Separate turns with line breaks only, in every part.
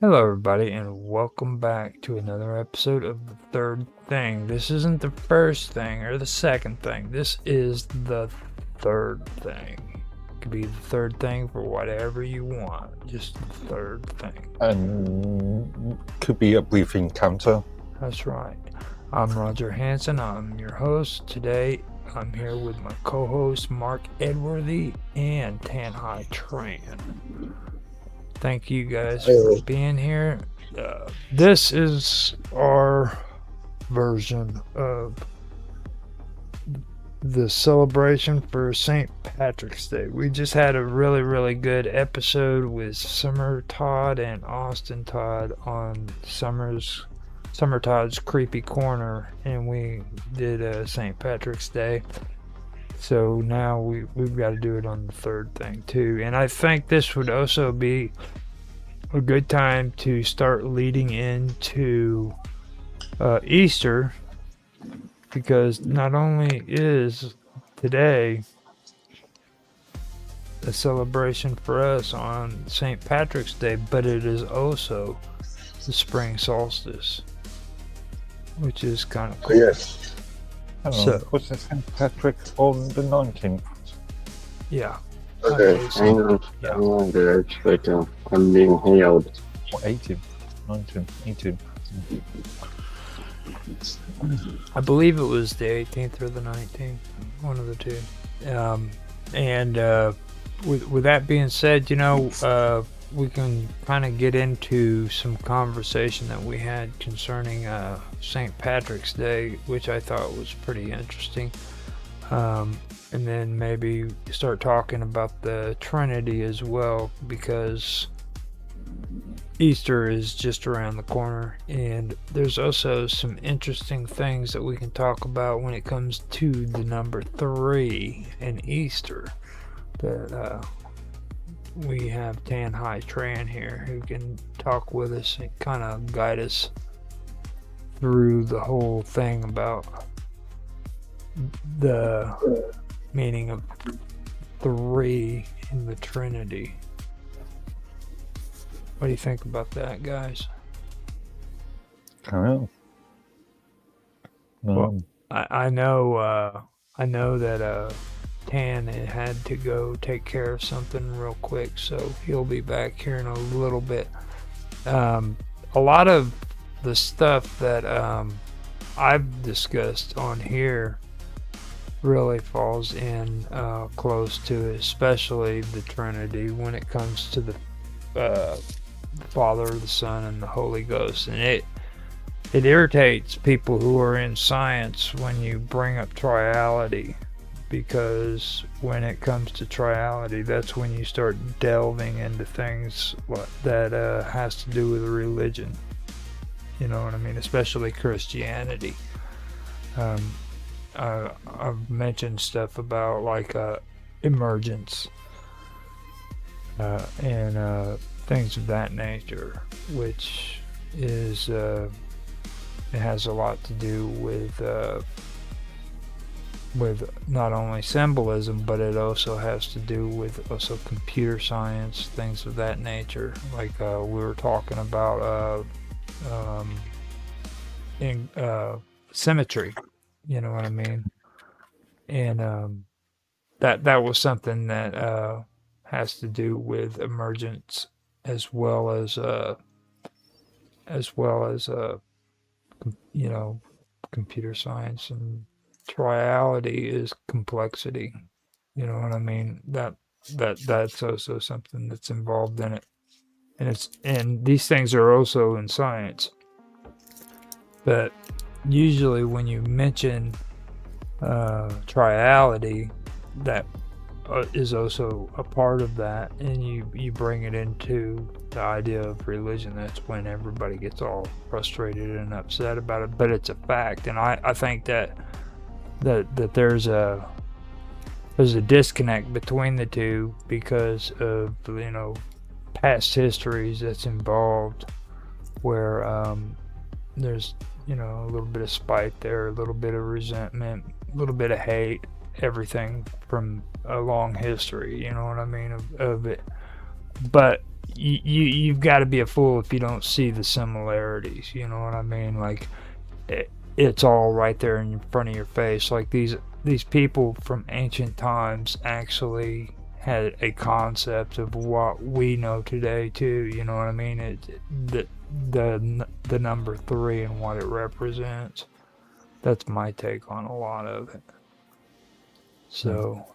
Hello, everybody, and welcome back to another episode of The Third Thing. This isn't the first thing or the second thing, this is the third thing. It could be the third thing for whatever you want, just the third thing.
And could be a brief encounter.
That's right. I'm Roger Hanson, I'm your host. Today, I'm here with my co host Mark Edworthy and Tanhai Tran. Thank you guys for being here. This is our version of the celebration for St. Patrick's Day. We just had a really good episode with Summer Todd and Austin Todd on Summer Todd's Creepy Corner, and we did St. Patrick's Day. So now we've got to do it on the third thing too. And I think this would also be a good time to start leading into Easter, because not only is today a celebration for us on St. Patrick's Day, but it is also the spring solstice, which is kind of cool.
Yes.
So,
was it St. Patrick on the 19th?
Yeah.
Okay, hang on.
Yeah.
Hang on there. Like, I'm being held.
Or 18th? 19th? 18th?
I believe it was the 18th or the 19th, one of the two. With that being said, we can kind of get into some conversation that we had concerning St. Patrick's Day, which I thought was pretty interesting. And then maybe start talking about the Trinity as well, because Easter is just around the corner, and there's also some interesting things that we can talk about when it comes to the number 3 in Easter. That we have Tanhai Tran here, who can talk with us and kind of guide us through the whole thing about the meaning of 3 in the Trinity. What do you think about that, guys?
I don't know.
Well, I know that Tan had to go take care of something real quick, so he'll be back here in a little bit. A lot of the stuff that I've discussed on here really falls in close to it, especially the Trinity when it comes to the Father, the Son, and the Holy Ghost. And it irritates people who are in science when you bring up triality, because when it comes to triality, that's when you start delving into things that has to do with religion. You know what I mean? Especially Christianity. I've mentioned stuff about like emergence and things of that nature, which is it has a lot to do with not only symbolism, but it also has to do with also computer science, things of that nature. Like we were talking about in symmetry, you know what I mean? And that was something that has to do with emergence, as well as computer science. And triality is complexity, you know what I mean? That's also something that's involved in it, and these things are also in science. But usually when you mention triality, that is also a part of that, and you bring it into the idea of religion. That's when everybody gets all frustrated and upset about it, but it's a fact. And I think that there's a disconnect between the two because of past histories that's involved, where there's a little bit of spite there, a little bit of resentment, a little bit of hate, everything from a long history, you know what I mean, of it. But you've got to be a fool if you don't see the similarities. You know what I mean? Like it's all right there in front of your face. Like these people from ancient times actually had a concept of what we know today too. You know what I mean? The number 3 and what it represents. That's my take on a lot of it. So,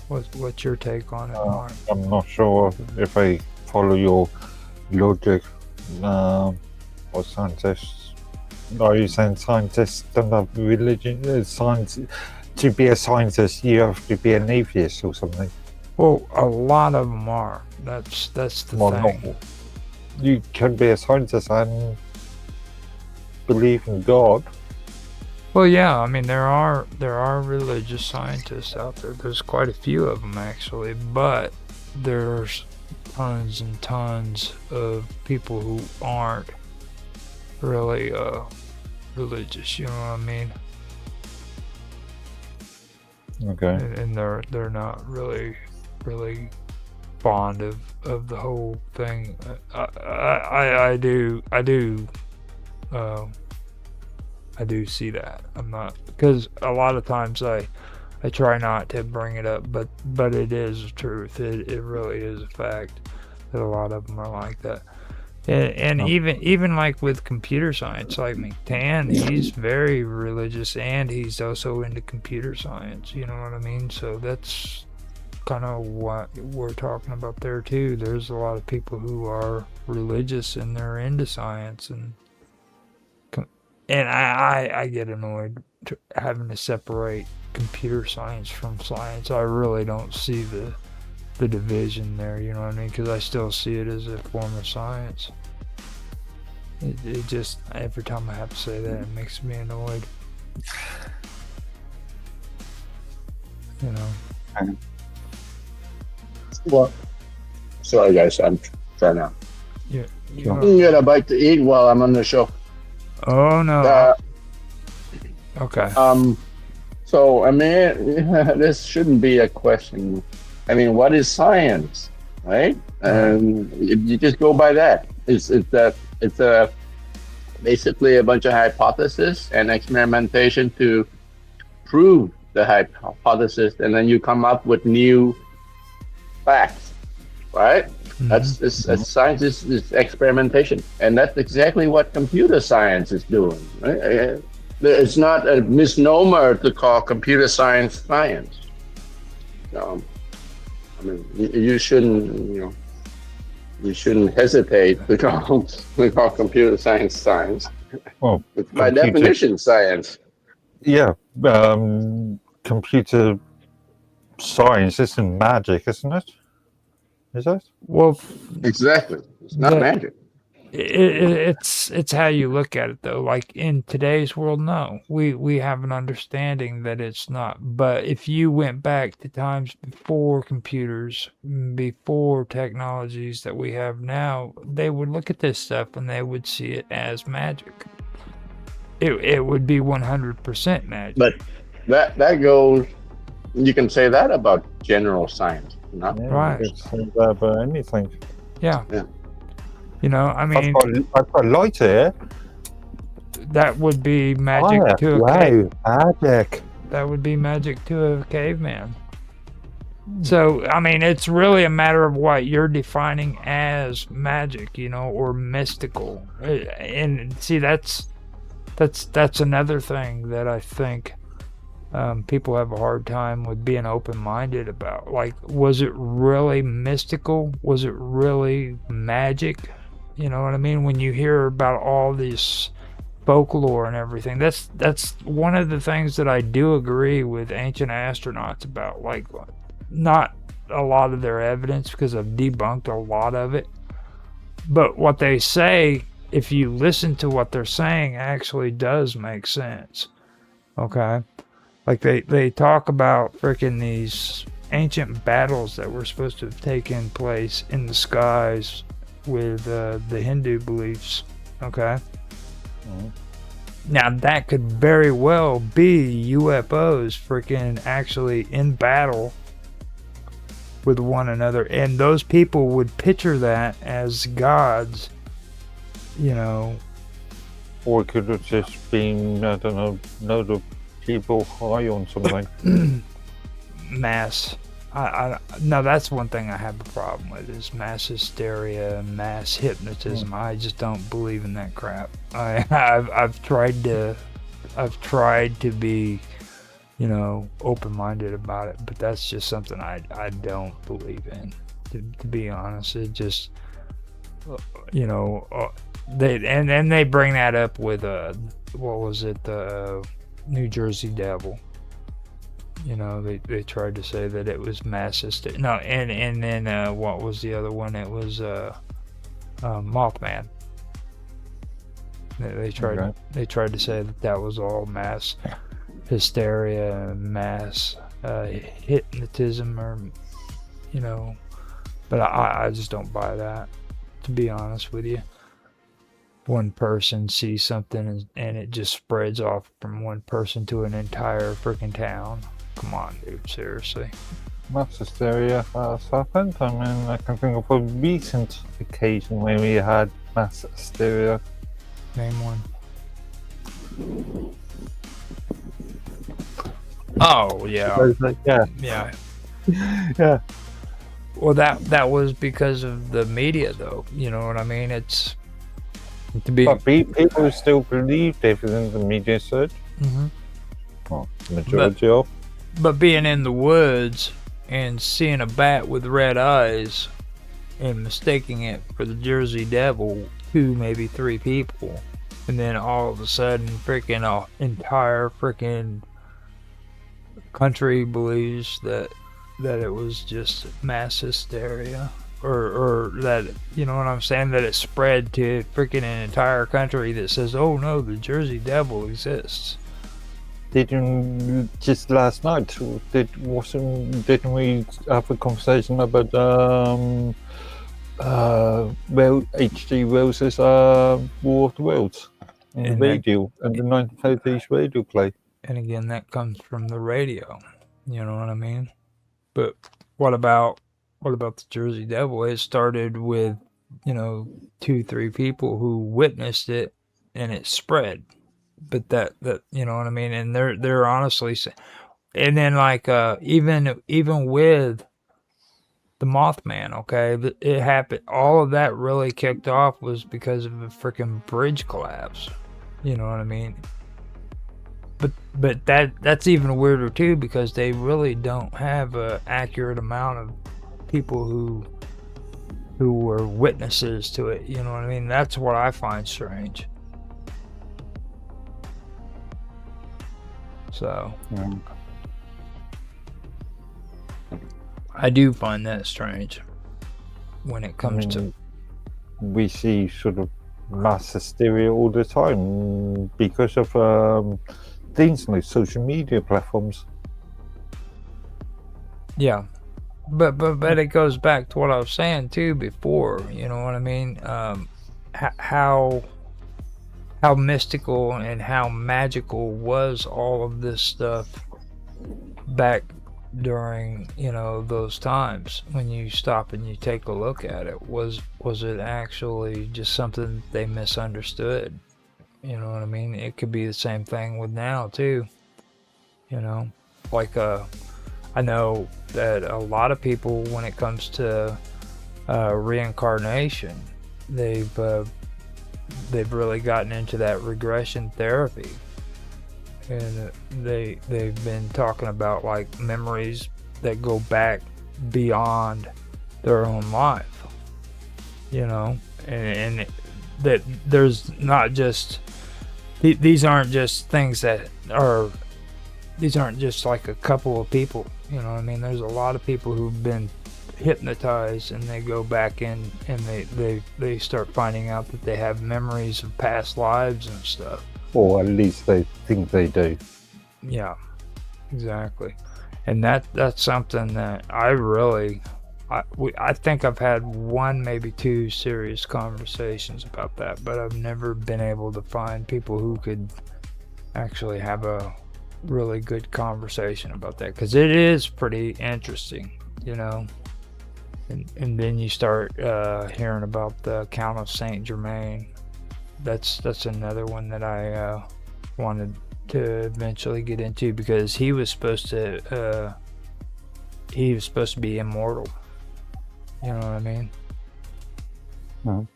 what's your take on it, Mark?
I'm not sure if I follow your logic. Or scientists? Are you saying scientists don't have religion? Science, to be a scientist, you have to be an atheist or something.
Well, a lot of them are. That's the thing.
You can be a scientist and believe in God.
Well, yeah. I mean, there are religious scientists out there. There's quite a few of them actually, but there's tons and tons of people who aren't really religious. You know what I mean?
Okay.
And they're not really fond of the whole thing. I do see that. I'm not, because a lot of times I try not to bring it up, but it is the truth. It really is a fact that a lot of them are like that. And even like with computer science, like McTan, he's very religious and he's also into computer science. You know what I mean? So that's kind of what we're talking about there too. There's a lot of people who are religious and they're into science, and I get annoyed having to separate computer science from science. I really don't see the division there, you know what I mean? Because I still see it as a form of science. It just, every time I have to say that, it makes me annoyed. You know.
Well, sorry guys, I'm trying to get a bite to eat while I'm on the show.
Oh no. Okay.
So I mean, this shouldn't be a question. I mean, what is science, right? You just go by that. It's basically a bunch of hypotheses and experimentation to prove the hypothesis, and then you come up with new facts, right? Mm-hmm. That's science is experimentation, and that's exactly what computer science is doing. Right? It's not a misnomer to call computer science science. I mean, you shouldn't hesitate to call computer science science.
Well,
it's by definition science.
Yeah, computer science isn't magic, isn't it? Is it?
Well,
exactly. It's not magic.
It's how you look at it, though. Like in today's world, no, we have an understanding that it's not. But if you went back to times before computers, before technologies that we have now, they would look at this stuff and they would see it as magic. It would be 100% magic.
But that goes. You can say that about general science, not
right?
You can say that about anything.
Yeah. You know, I mean,
I've got a light here.
That would be magic to a
cave. Magic.
That would be magic to a caveman. So, I mean, it's really a matter of what you're defining as magic, you know, or mystical. And see, that's another thing that I think people have a hard time with being open-minded about. Like, was it really mystical? Was it really magic? You know what I mean? When you hear about all this folklore and everything, that's one of the things that I do agree with ancient astronauts about. Like, not a lot of their evidence, because I've debunked a lot of it, but what they say, if you listen to what they're saying, actually does make sense. Okay? Like they talk about freaking these ancient battles that were supposed to have taken place in the skies with the Hindu beliefs. Okay? Mm-hmm. Now that could very well be UFOs freaking actually in battle with one another, and those people would picture that as gods, you know.
Or it could have just been, I don't know, load of people high on something.
Mass. Now that's one thing I have a problem with is mass hysteria and mass hypnotism. I just don't believe in that crap. I've tried to be, you know, open-minded about it, but that's just something I don't believe in. To be honest, it just, you know, they bring that up with what was it, the New Jersey Devil. You know, they tried to say that it was mass hysteria. No, and then what was the other one? It was Mothman. They tried to say that was all mass hysteria and mass hypnotism, or, you know, but I just don't buy that, to be honest with you. One person sees something and it just spreads off from one person to an entire freaking town. Come on, dude, seriously.
Mass hysteria has happened. I mean, I can think of a recent occasion where we had mass hysteria.
Name one. Oh, yeah.
Yeah.
Yeah.
Yeah.
Well, that was because of the media, though. You know what I mean? It's to be.
But people still believed everything the media said.
Mm-hmm.
Well, the majority of.
But being in the woods and seeing a bat with red eyes and mistaking it for the Jersey Devil, 2, maybe 3 people, and then all of a sudden, freaking entire freaking country believes that it was just mass hysteria, or that, you know what I'm saying, that it spread to freaking an entire country that says, oh no, the Jersey Devil exists.
Didn't just last night? Didn't we have a conversation about H.G. Wells's War of the Worlds on the radio and the 1930s radio play?
And again, that comes from the radio. You know what I mean? But what about the Jersey Devil? It started with, you know, 2-3 people who witnessed it, and it spread. But that you know what I mean? And they're honestly, and then like even with the Mothman, okay, it happened. All of that really kicked off was because of a freaking bridge collapse. You know what I mean? But that's even weirder too, because they really don't have an accurate amount of people who were witnesses to it. You know what I mean? That's what I find strange. So I do find that strange when it comes to.
We see sort of mass hysteria all the time because of things like social media platforms.
Yeah, but it goes back to what I was saying too before. You know what I mean? How mystical and how magical was all of this stuff back during, you know, those times when you stop and you take a look at it? Was it actually just something they misunderstood? You know what I mean? It could be the same thing with now too. You know, like I know that a lot of people, when it comes to reincarnation, they've really gotten into that regression therapy, and they've been talking about like memories that go back beyond their own life, you know, and that there's not just these aren't just things that are, these aren't just like a couple of people, you know what I mean? There's a lot of people who've been hypnotized, and they go back in and they start finding out that they have memories of past lives and stuff,
or at least they think they do.
Yeah, exactly. And that's something that I think I've had 1, maybe 2 serious conversations about that, but I've never been able to find people who could actually have a really good conversation about that, because it is pretty interesting, you know. And then you start hearing about the Count of Saint Germain. That's another one that I wanted to eventually get into, because he was supposed to be immortal. You know what I mean?
Mhm.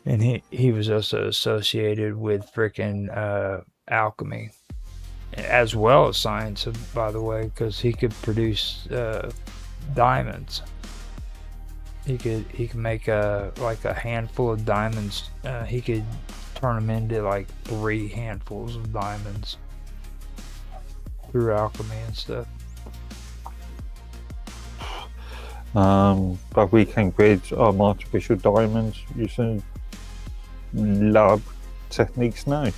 And he was also associated with freaking alchemy, as well as science, by the way, because he could produce diamonds. He could make like a handful of diamonds. He could turn them into like 3 handfuls of diamonds through alchemy and stuff.
But we can create artificial diamonds using lab techniques now.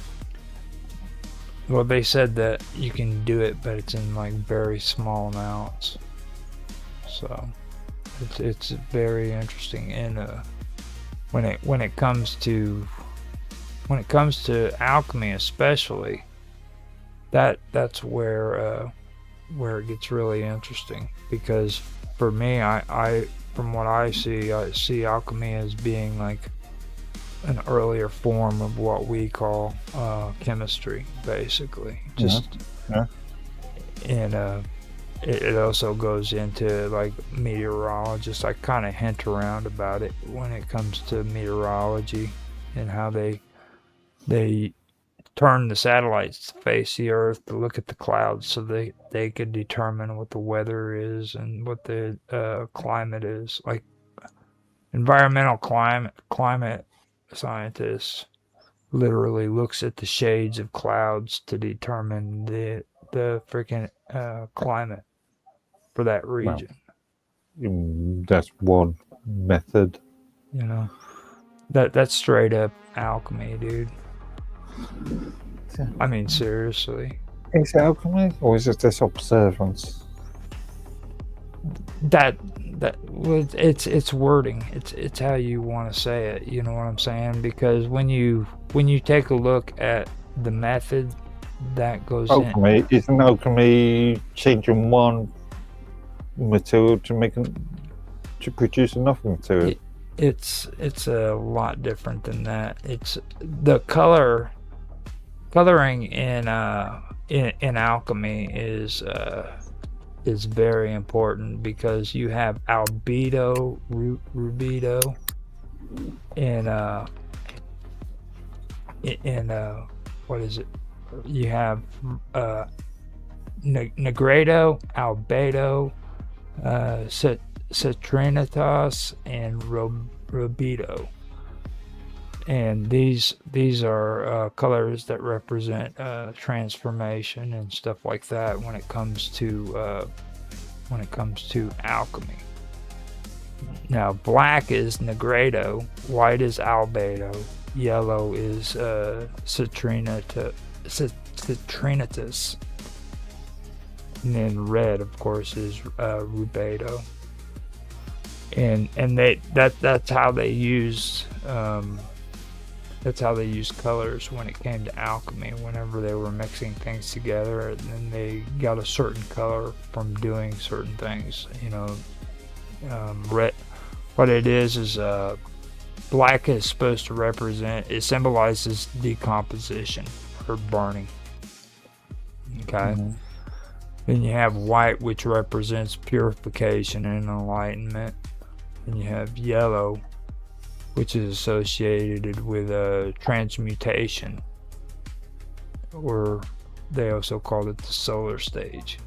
Well, they said that you can do it, but it's in like very small amounts. So it's very interesting. And when it comes to alchemy, especially, that's where it gets really interesting, because for me, I from what I see alchemy as being like an earlier form of what we call chemistry, basically.
Yeah.
And it also goes into like meteorologists. I kind of hint around about it when it comes to meteorology and how they turn the satellites to face the Earth to look at the clouds, so they could determine what the weather is and what the climate is. Like environmental climate scientists literally looks at the shades of clouds to determine the freaking climate for that region.
That's one method.
You know, that's straight up alchemy, dude. I mean, seriously.
Is it alchemy or is it just observance?
That it's wording. It's how you want to say it. You know what I'm saying? Because when you take a look at the method that goes
alchemy, isn't alchemy changing one material to produce another material?
It's a lot different than that. It's the coloring in alchemy is very important, because you have albedo, rubedo, and what is it? You have negredo, albedo, citrinitas, and rubedo. And these are colors that represent transformation and stuff like that when it comes to alchemy. Now, black is negredo, white is albedo, yellow is citrinitas, and then red, of course, is rubedo. And that's how they used colors when it came to alchemy. Whenever they were mixing things together, and then they got a certain color from doing certain things. You know, red. What it is black is supposed to represent. It symbolizes decomposition or burning. Okay. Mm-hmm. Then you have white, which represents purification and enlightenment. And you have yellow, which is associated with transmutation, or they also call it the solar stage.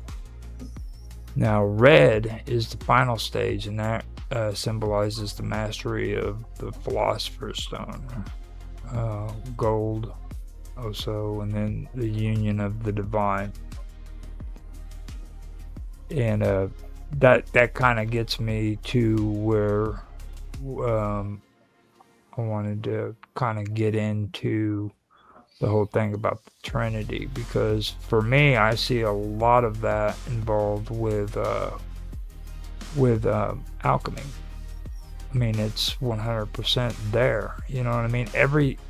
Now, red is the final stage, and that symbolizes the mastery of the Philosopher's Stone. Gold also, and then the union of the divine. And that kind of gets me to where I wanted to kind of get into the whole thing about the Trinity, because for me, I see a lot of that involved with alchemy. I mean, it's 100% there. You know what I mean?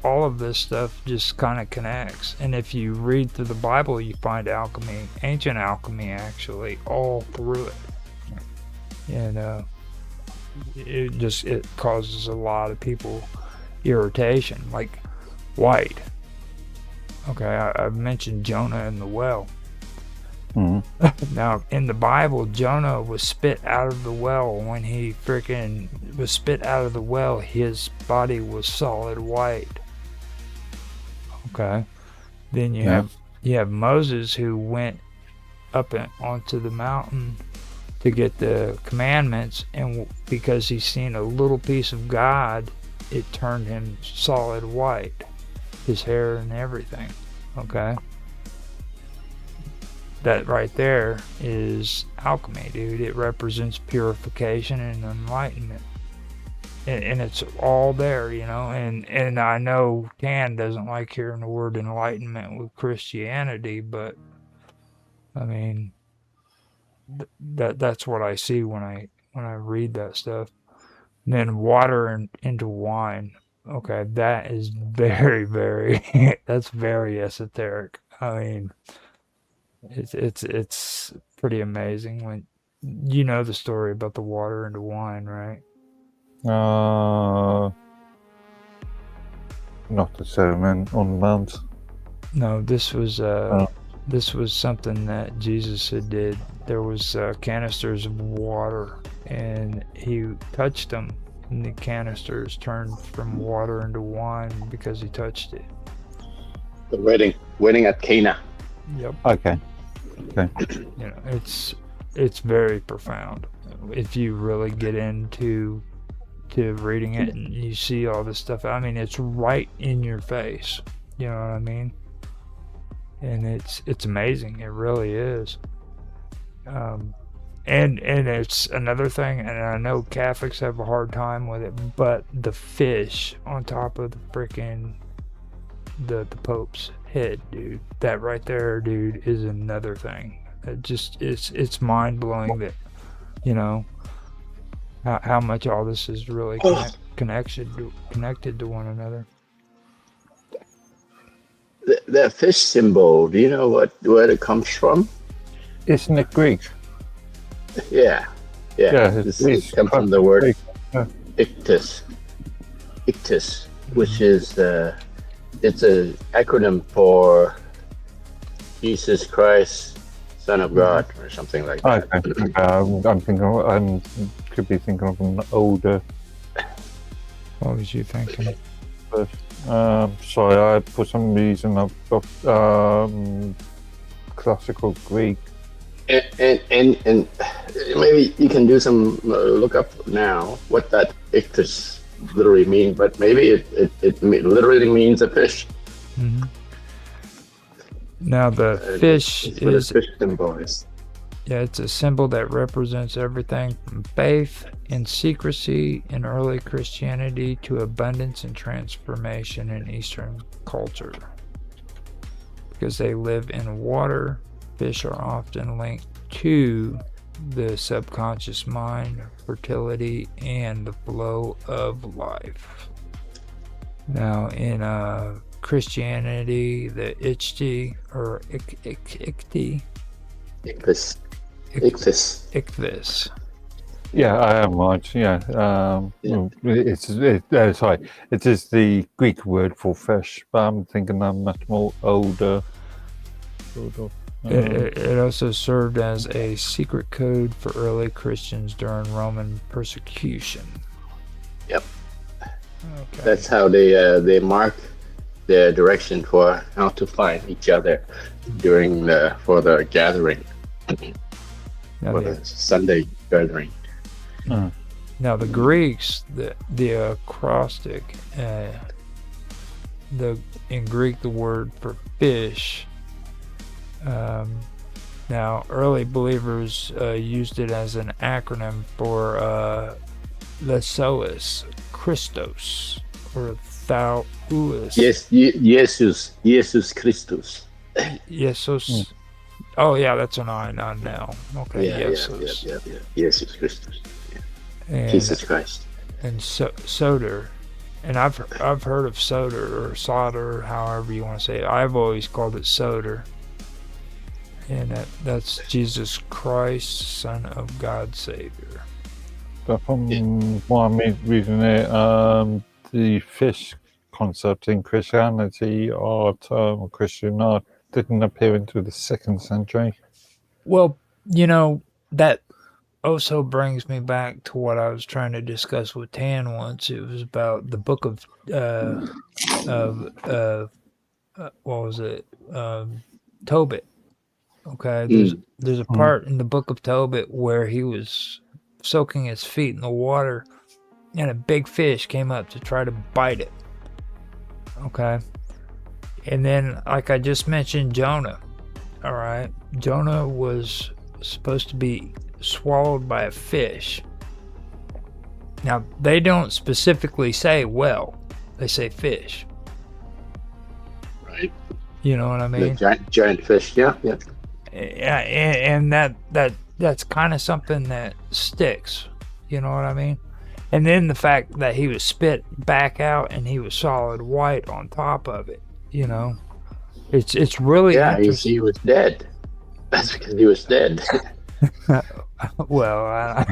All of this stuff just kind of connects. And if you read through the Bible, you find alchemy, ancient alchemy, actually, all through it. And it causes a lot of people irritation. Like white. Okay, I've mentioned Jonah in the well. Now, in the Bible, Jonah was spit out of the well. When he freaking was spit out of the well, his body was solid white. Okay. Then you have Moses, who went up onto the mountain to get the commandments, and because he's seen a little piece of God, it turned him solid white, his hair and everything. Okay. That right there is alchemy, dude. It represents purification and enlightenment. And it's all there, you know. And I know Tan doesn't like hearing the word enlightenment with Christianity, but I mean, that's what I see when I read that stuff. And then water into wine. Okay, that is very that's very esoteric. I mean, it's pretty amazing when you know the story about the water into wine, right?
Not the Sermon on the Mount.
No, this was something that Jesus had did. There was canisters of water, and he touched them, and the canisters turned from water into wine because he touched it.
The wedding at Cana.
Yep.
Okay.
You know, it's very profound if you really get into reading it and you see all this stuff. I mean, it's right in your face. You know what I mean? And it's amazing. It really is. And it's another thing, and I know Catholics have a hard time with it, but the fish on top of the freaking the Pope's head, dude. That right there, dude, is another thing. It's mind blowing that, you know, how much all this is really connected to one another.
The fish symbol, do you know where it comes from?
Isn't it Greek?
Yeah. It comes from the word ictus, which is it's an acronym for Jesus Christ, Son of God, or something like that.
Okay. Could be thinking of an older.
What was you thinking?
Sorry, for some reason I've got classical Greek.
And maybe you can do some look up now what that ictus literally means, but maybe it literally means a fish.
Mm-hmm. Now the fish is
fish symbol is.
Yeah, it's a symbol that represents everything from faith and secrecy in early Christianity to abundance and transformation in Eastern culture. Because they live in water, fish are often linked to the subconscious mind, fertility, and the flow of life. Now, in Christianity, the Ichthys or Ichthys.
Yeah, I am right. Yeah, sorry. It is the Greek word for fish, but I'm thinking I'm much more older.
It also served as a secret code for early Christians during Roman persecution.
Yep.
Okay.
That's how they mark their direction for how to find each other for the gathering. For the Sunday gathering.
Now the Greeks, the acrostic, in Greek the word for fish. Now early believers used it as an acronym for Lesos Christos or Thauus.
Yes, Jesus Christus.
Jesus. Oh yeah, that's an I, not an L. Okay,
yeah,
Jesus.
Yeah. Jesus Christus.
And,
Jesus Christ.
And Soter. And I've heard of Soter or Solder, however you want to say it. I've always called it Soter. And that's Jesus Christ, Son of God, Savior.
But from what I'm reading it, the fish concept in Christianity or Christian art didn't appear until the 2nd century.
Well, that also brings me back to what I was trying to discuss with Tan once. It was about the book of what was it? Tobit. Okay, there's a part in the book of Tobit where he was soaking his feet in the water, and a big fish came up to try to bite it. Okay, and then like I just mentioned, Jonah. All right, Jonah was supposed to be swallowed by a fish. Now they don't specifically say whale; they say fish.
Right.
You know what I mean?
The giant fish. Yeah.
Yeah, and that's kind of something that sticks. You know what I mean? And then the fact that he was spit back out and he was solid white on top of it. It's really interesting.
He was dead. That's because he was dead.
Well,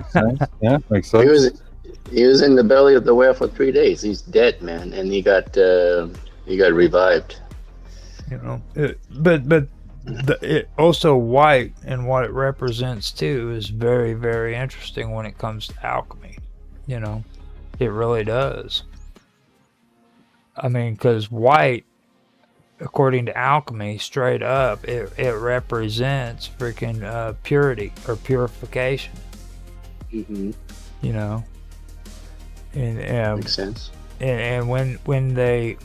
yeah, makes sense.
He was in the belly of the whale for 3 days. He's dead, man, and he got revived.
But it also white and what it represents too is very, very interesting when it comes to alchemy. It really does. I mean, because white, according to alchemy, straight up, it represents freaking purity or purification.
Mm-hmm.
And
makes sense.
And when they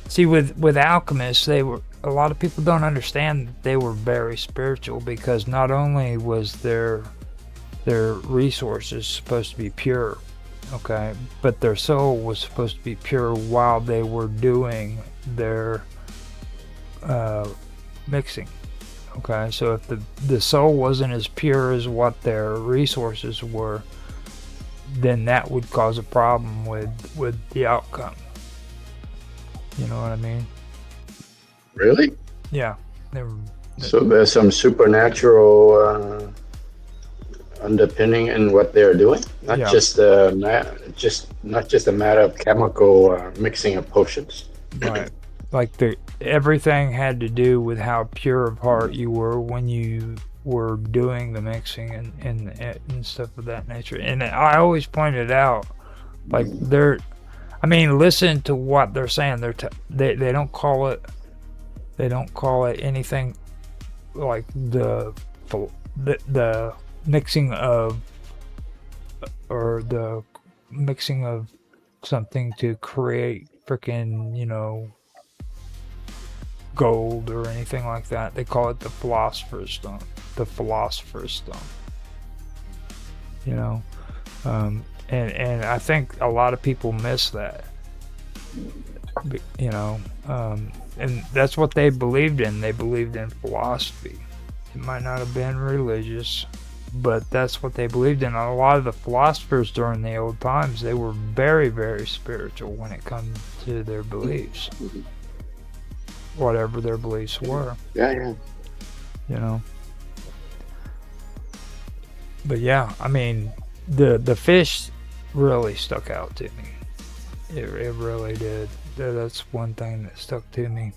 see with alchemists, a lot of people don't understand that they were very spiritual, because not only was their resources supposed to be pure, okay, but their soul was supposed to be pure while they were doing their mixing. Okay, so if the soul wasn't as pure as what their resources were, then that would cause a problem with the outcome. You know what I mean?
Really?
Yeah.
So there's some supernatural underpinning in what they're doing, not just a matter of chemical mixing of potions.
Right. Like everything had to do with how pure of heart you were when you were doing the mixing and stuff of that nature. And I always pointed out, like listen to what they're saying. They don't call it anything like the mixing of something to create freaking gold or anything like that. They call it the Philosopher's Stone. And I think a lot of people miss that. And that's what they believed in. They believed in philosophy. It might not have been religious, but that's what they believed in. A lot of the philosophers during the old times, they were very, very spiritual when it comes to their beliefs. Whatever their beliefs were.
Yeah.
But yeah, I mean, the fish really stuck out to me. It really did. That's one thing that stuck to me.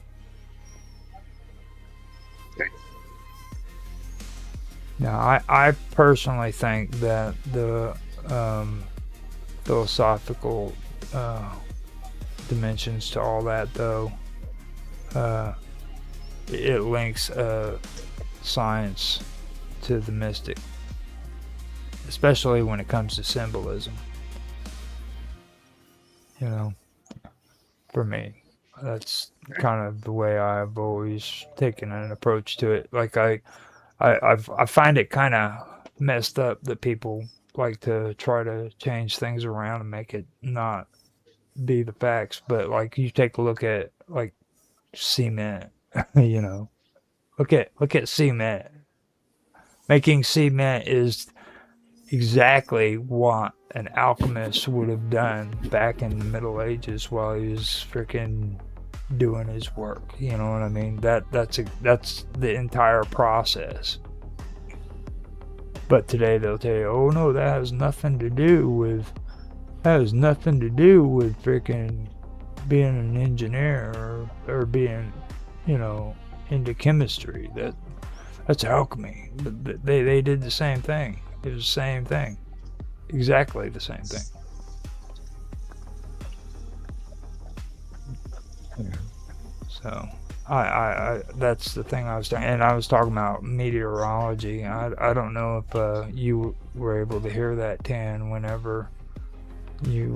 Now, I personally think that the philosophical dimensions to all that, though, it links science to the mystic, especially when it comes to symbolism. For me, that's kind of the way I've always taken an approach to it. Like I find it kind of messed up that people like to try to change things around and make it not be the facts. But like, you take a look at like cement, look at cement. Making cement is exactly what an alchemist would have done back in the Middle Ages while he was freaking doing his work. You know what I mean? That's the entire process. But today they'll tell you, oh no, that has nothing to do with freaking being an engineer or being, into chemistry. That's alchemy. But they did the same thing. It was the same thing. Exactly the same thing.
Yeah.
So I that's the thing I was talking, and I was talking about meteorology. I don't know if you were able to hear that, Tan, whenever you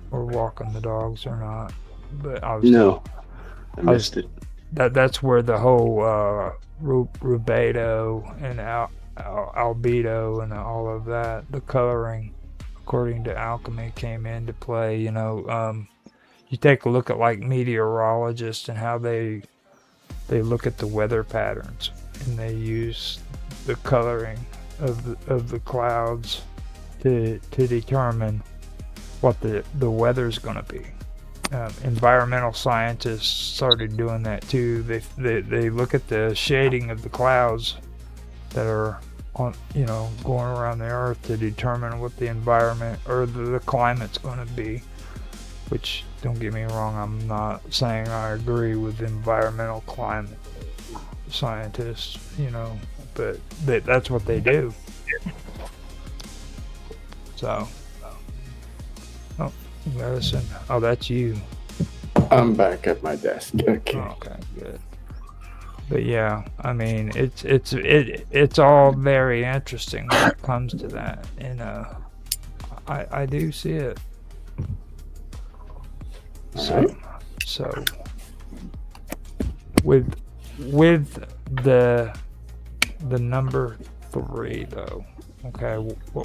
were walking the dogs or not, but I was
No, I missed it.
That's where the whole rubedo and albedo and all of that, the coloring according to alchemy, came into play. You take a look at like meteorologists and how they look at the weather patterns, and they use the coloring of the clouds to determine what the weather's going to be. Environmental scientists started doing that too. They look at the shading of the clouds that are on, going around the earth to determine what the environment or the climate's going to be. Which, don't get me wrong, I'm not saying I agree with environmental climate scientists, but that's what they do. So, oh, Madison, oh, that's you.
I'm back at my desk. Okay.
Okay, good. But yeah, I mean, it's all very interesting when it comes to that, and I do see it. So with the number 3 though, okay,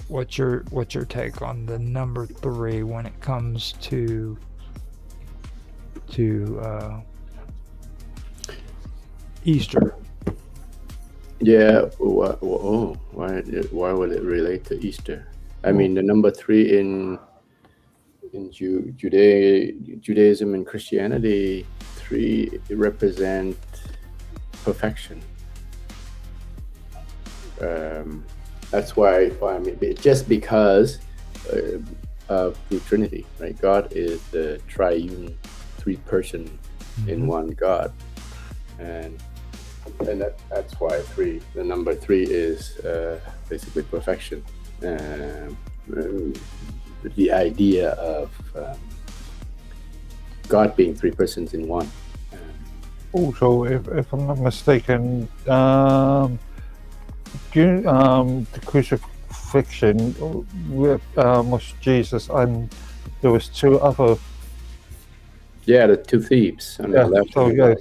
what's your take on the number 3 when it comes to Easter?
Yeah. Why would it relate to Easter? I mean, the number 3 in Judaism and Christianity, 3 represent perfection. That's why I mean, just because of the Trinity, right? God is the triune, 3-person in one God, and that's why 3. The number 3 is basically perfection. The idea of God being 3 persons in one.
Also, if I'm not mistaken, the crucifixion was Jesus, and there was 2 other.
Yeah, the 2 thieves on the left.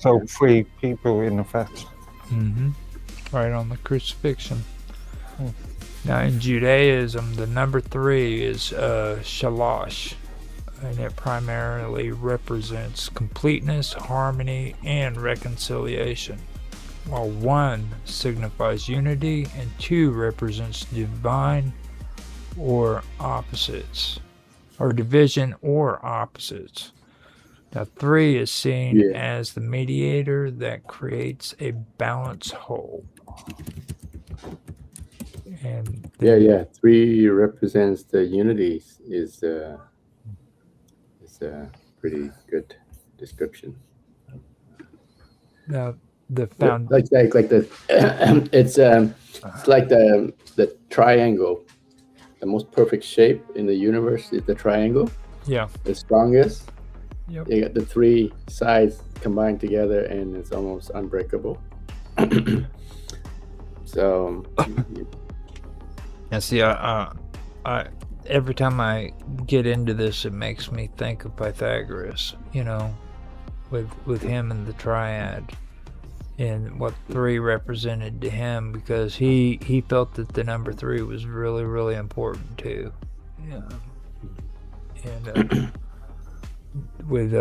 So 3 people in effect.
Mm-hmm. Right on the crucifixion. Now, in Judaism, the number 3 is shalosh, and it primarily represents completeness, harmony, and reconciliation, while 1 signifies unity and 2 represents divine or opposites, or division or opposites. Now, 3 is seen as the mediator that creates a balanced whole. And
3 represents the unity is a pretty good description.
Now the
like the it's like the triangle. The most perfect shape in the universe is the triangle.
Yeah.
The strongest.
Yep.
You got the 3 sides combined together, and it's almost unbreakable. So.
And see, I every time I get into this, it makes me think of Pythagoras, with him and the triad, and what 3 represented to him, because he felt that the number 3 was really, really important too. Yeah. And with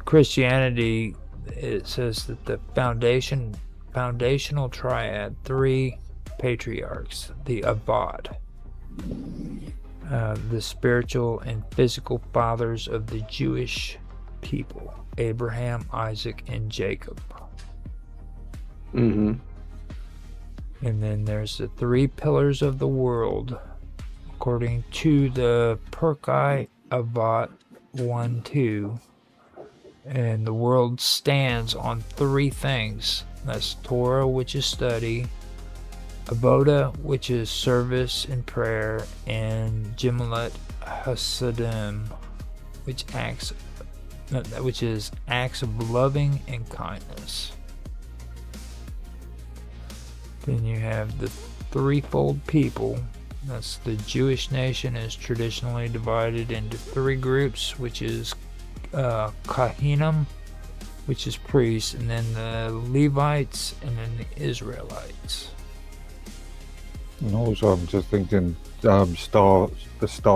Christianity, it says that the foundational triad, 3 patriarchs, the Avad, the spiritual and physical fathers of the Jewish people, Abraham, Isaac, and Jacob.
Mm-hmm.
And then there's the 3 pillars of the world, according to the Pirkei Avot 1:2. And the world stands on 3 things. That's Torah, which is study, Avoda, which is service and prayer, and Gemilut Hasidim, which is acts of loving and kindness. Then you have the threefold people. That's the Jewish nation is traditionally divided into 3 groups, which is Kahinim, which is priests, and then the Levites, and then the Israelites.
And also, I'm just thinking, the Star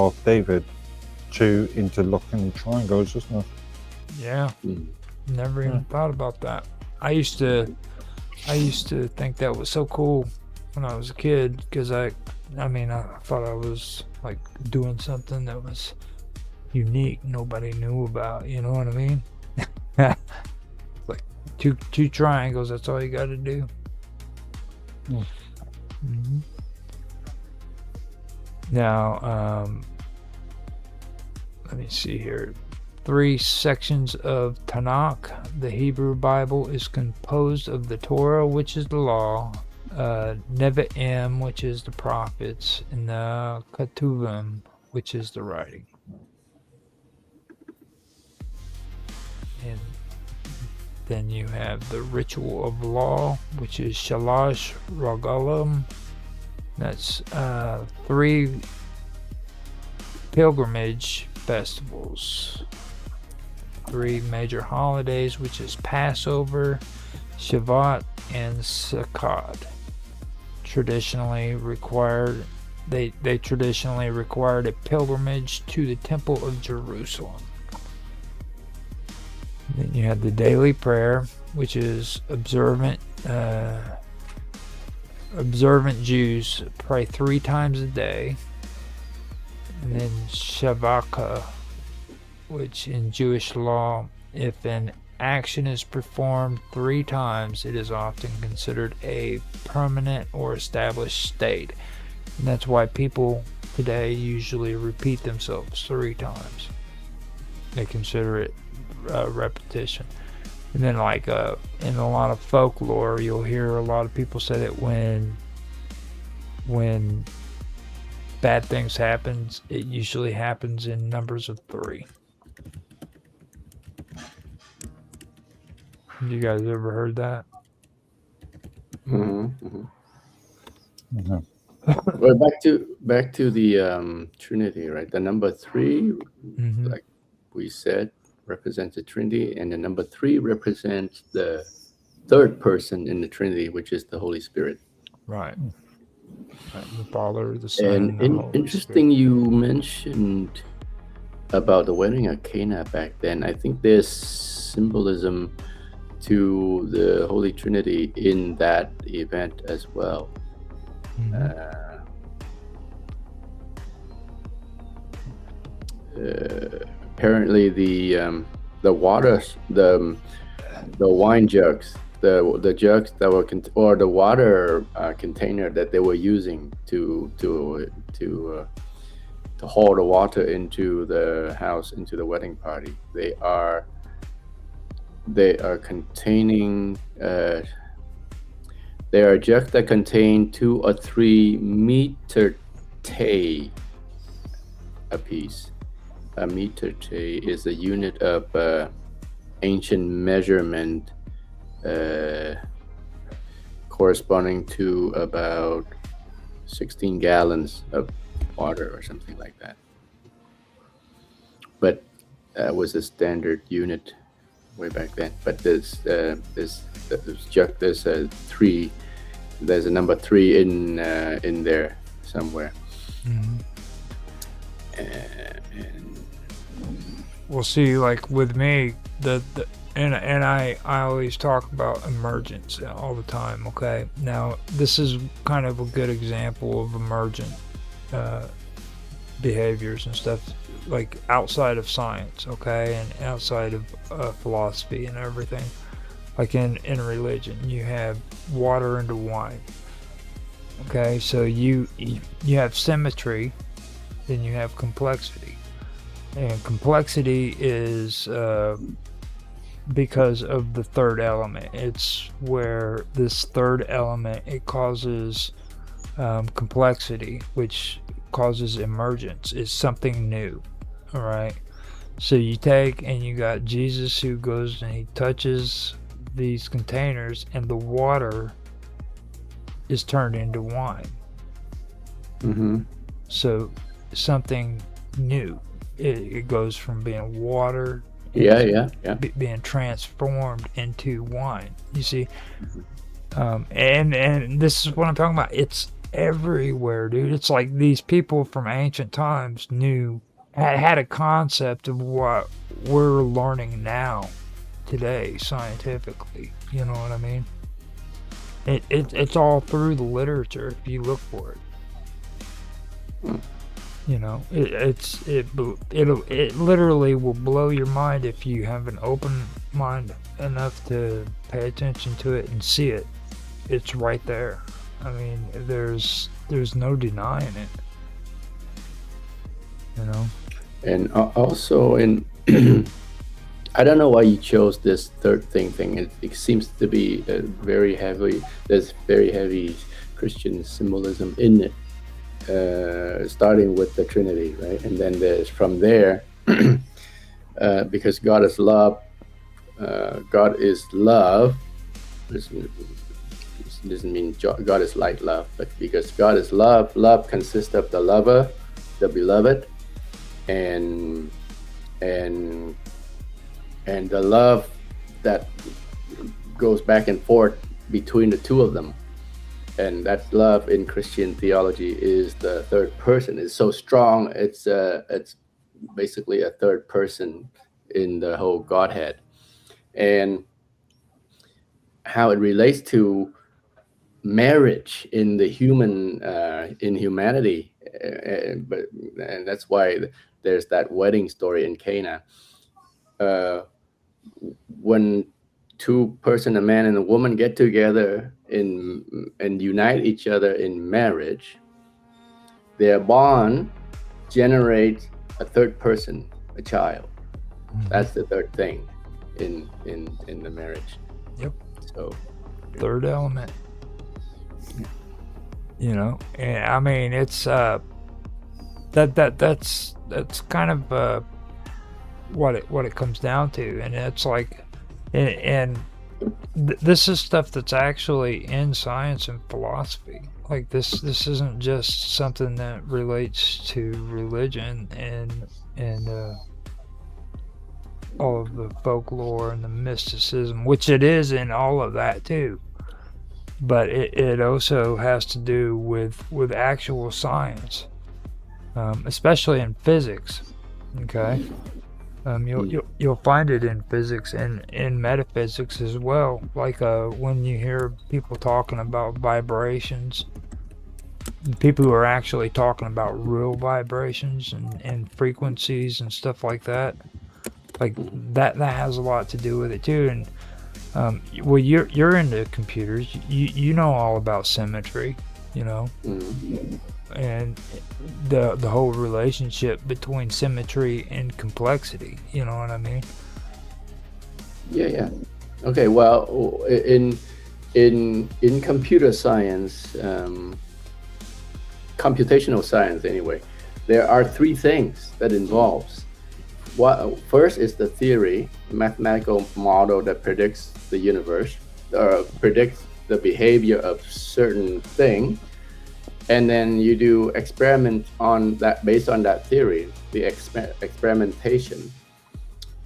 of David, 2 interlocking triangles, isn't it?
Yeah, never even thought about that. I used to think that was so cool when I was a kid, because I thought I was like doing something that was unique, nobody knew about. You know what I mean? Like two triangles. That's all you got to do. Mm-hmm. Now, let me see here. 3 sections of Tanakh. The Hebrew Bible is composed of the Torah, which is the law, Nevi'im, which is the prophets, and the Ketuvim, which is the writing. And then you have the ritual of law, which is Shalosh Regalim. That's 3 pilgrimage festivals. 3 major holidays, which is Passover, Shavuot, and Sukkot. They traditionally required a pilgrimage to the Temple of Jerusalem. Then you have the daily prayer, which is observant Jews pray 3 times a day. And then Shavaka, which in Jewish law, if an action is performed 3 times, it is often considered a permanent or established state. And that's why people today usually repeat themselves 3 times. They consider it repetition. And then like in a lot of folklore, you'll hear a lot of people say that when bad things happen, it usually happens in numbers of 3. You guys ever heard that?
Mm-hmm.
Mm-hmm.
Well, back to the Trinity, right? The number 3, like we said, represents the Trinity, and the number 3 represents the 3rd person in the Trinity, which is the Holy Spirit.
Right. The Father, the Son,
and
the Holy
interesting,
Spirit.
you mentioned about the wedding at Cana back then. I think there's symbolism to the Holy Trinity in that event as well. Apparently, the waters, the wine jugs, the jugs that were or the water container that they were using to haul the water into the house, into the wedding party, they are containing they are jugs that contain 2 or 3 meter te a piece. A meter te is a unit of ancient measurement, corresponding to about 16 gallons of water or something like that. But that was a standard unit way back then. But there's a number 3 in there somewhere. And
Well, see, like with me, and I always talk about emergence all the time. Okay, now this is kind of a good example of emergent behaviors and stuff, like outside of science, okay, and outside of philosophy and everything. Like in religion, you have water into wine. Okay, so you have symmetry, then you have complexity, and complexity is because of the third element. It's where this third element, it causes complexity, which causes emergence. It's something new. All right. So you take and you got Jesus who goes and he touches these containers, and the water is turned into wine.
Mm-hmm.
So something new. It goes from being water,
Yeah.
being transformed into wine. You see, and this is what I'm talking about. It's everywhere, dude. It's like these people from ancient times had a concept of what we're learning now, today, scientifically. You know what I mean? It's all through the literature if you look for it. You know, it literally will blow your mind if you have an open mind enough to pay attention to it and see it. It's right there. I mean, there's no denying it. You know.
And also in I don't know why you chose this third thing. It seems to be there's very heavy Christian symbolism in it, starting with the Trinity, right? And then there's from there, because God is love, this doesn't mean God is like love, but because God is love consists of the lover, the beloved, and the love that goes back and forth between the two of them. And that love in Christian theology is the third person. It's so strong. It's basically a third person in the whole Godhead. And how it relates to marriage in the human, in humanity. And that's why there's that wedding story in Cana. When two person, a man and a woman, get together and unite each other in marriage, their bond generates a third person, a child. That's the third thing in the marriage.
Yep.
So
third element. You know, and I mean, it's that's kind of what it comes down to, and it's like, and this is stuff that's actually in science and philosophy. Like this isn't just something that relates to religion and all of the folklore and the mysticism, which it is in all of that too. But it also has to do with actual science, especially in physics. Okay, you'll find it in physics and in metaphysics as well. Like when you hear people talking about vibrations, people who are actually talking about real vibrations and frequencies and stuff like that. Like that has a lot to do with it too. And well, you're into computers. You know all about symmetry, you know, and the whole relationship between symmetry and complexity. You know what I mean?
Yeah. Okay. Well, in computer science, computational science, anyway, there are three things that involves. First is the theory, mathematical model that predicts the universe, or predicts the behavior of certain thing, and then you do experiment on that based on that theory, the experimentation.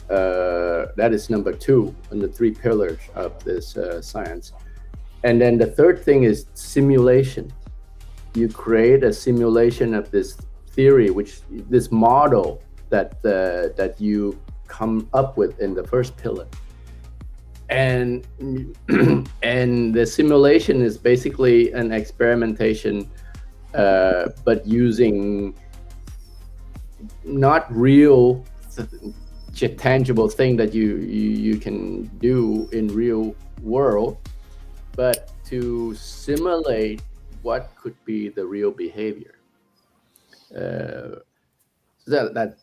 That is number two on the three pillars of this science. And then the third thing is simulation. You create a simulation of this theory, this model that you come up with in the first pillar, and the simulation is basically an experimentation, but using not real tangible thing that you can do in real world, but to simulate what could be the real behavior. That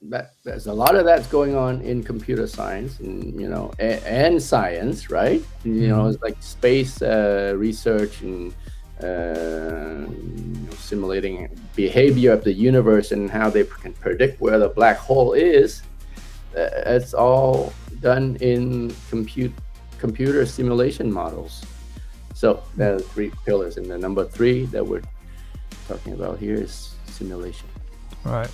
there's a lot of that's going on in computer science and science, right? It's like space research and simulating behavior of the universe and how they can predict where the black hole is. It's all done in computer simulation models. So there are 3 pillars, and the number 3 that we're talking about here is simulation.
Right.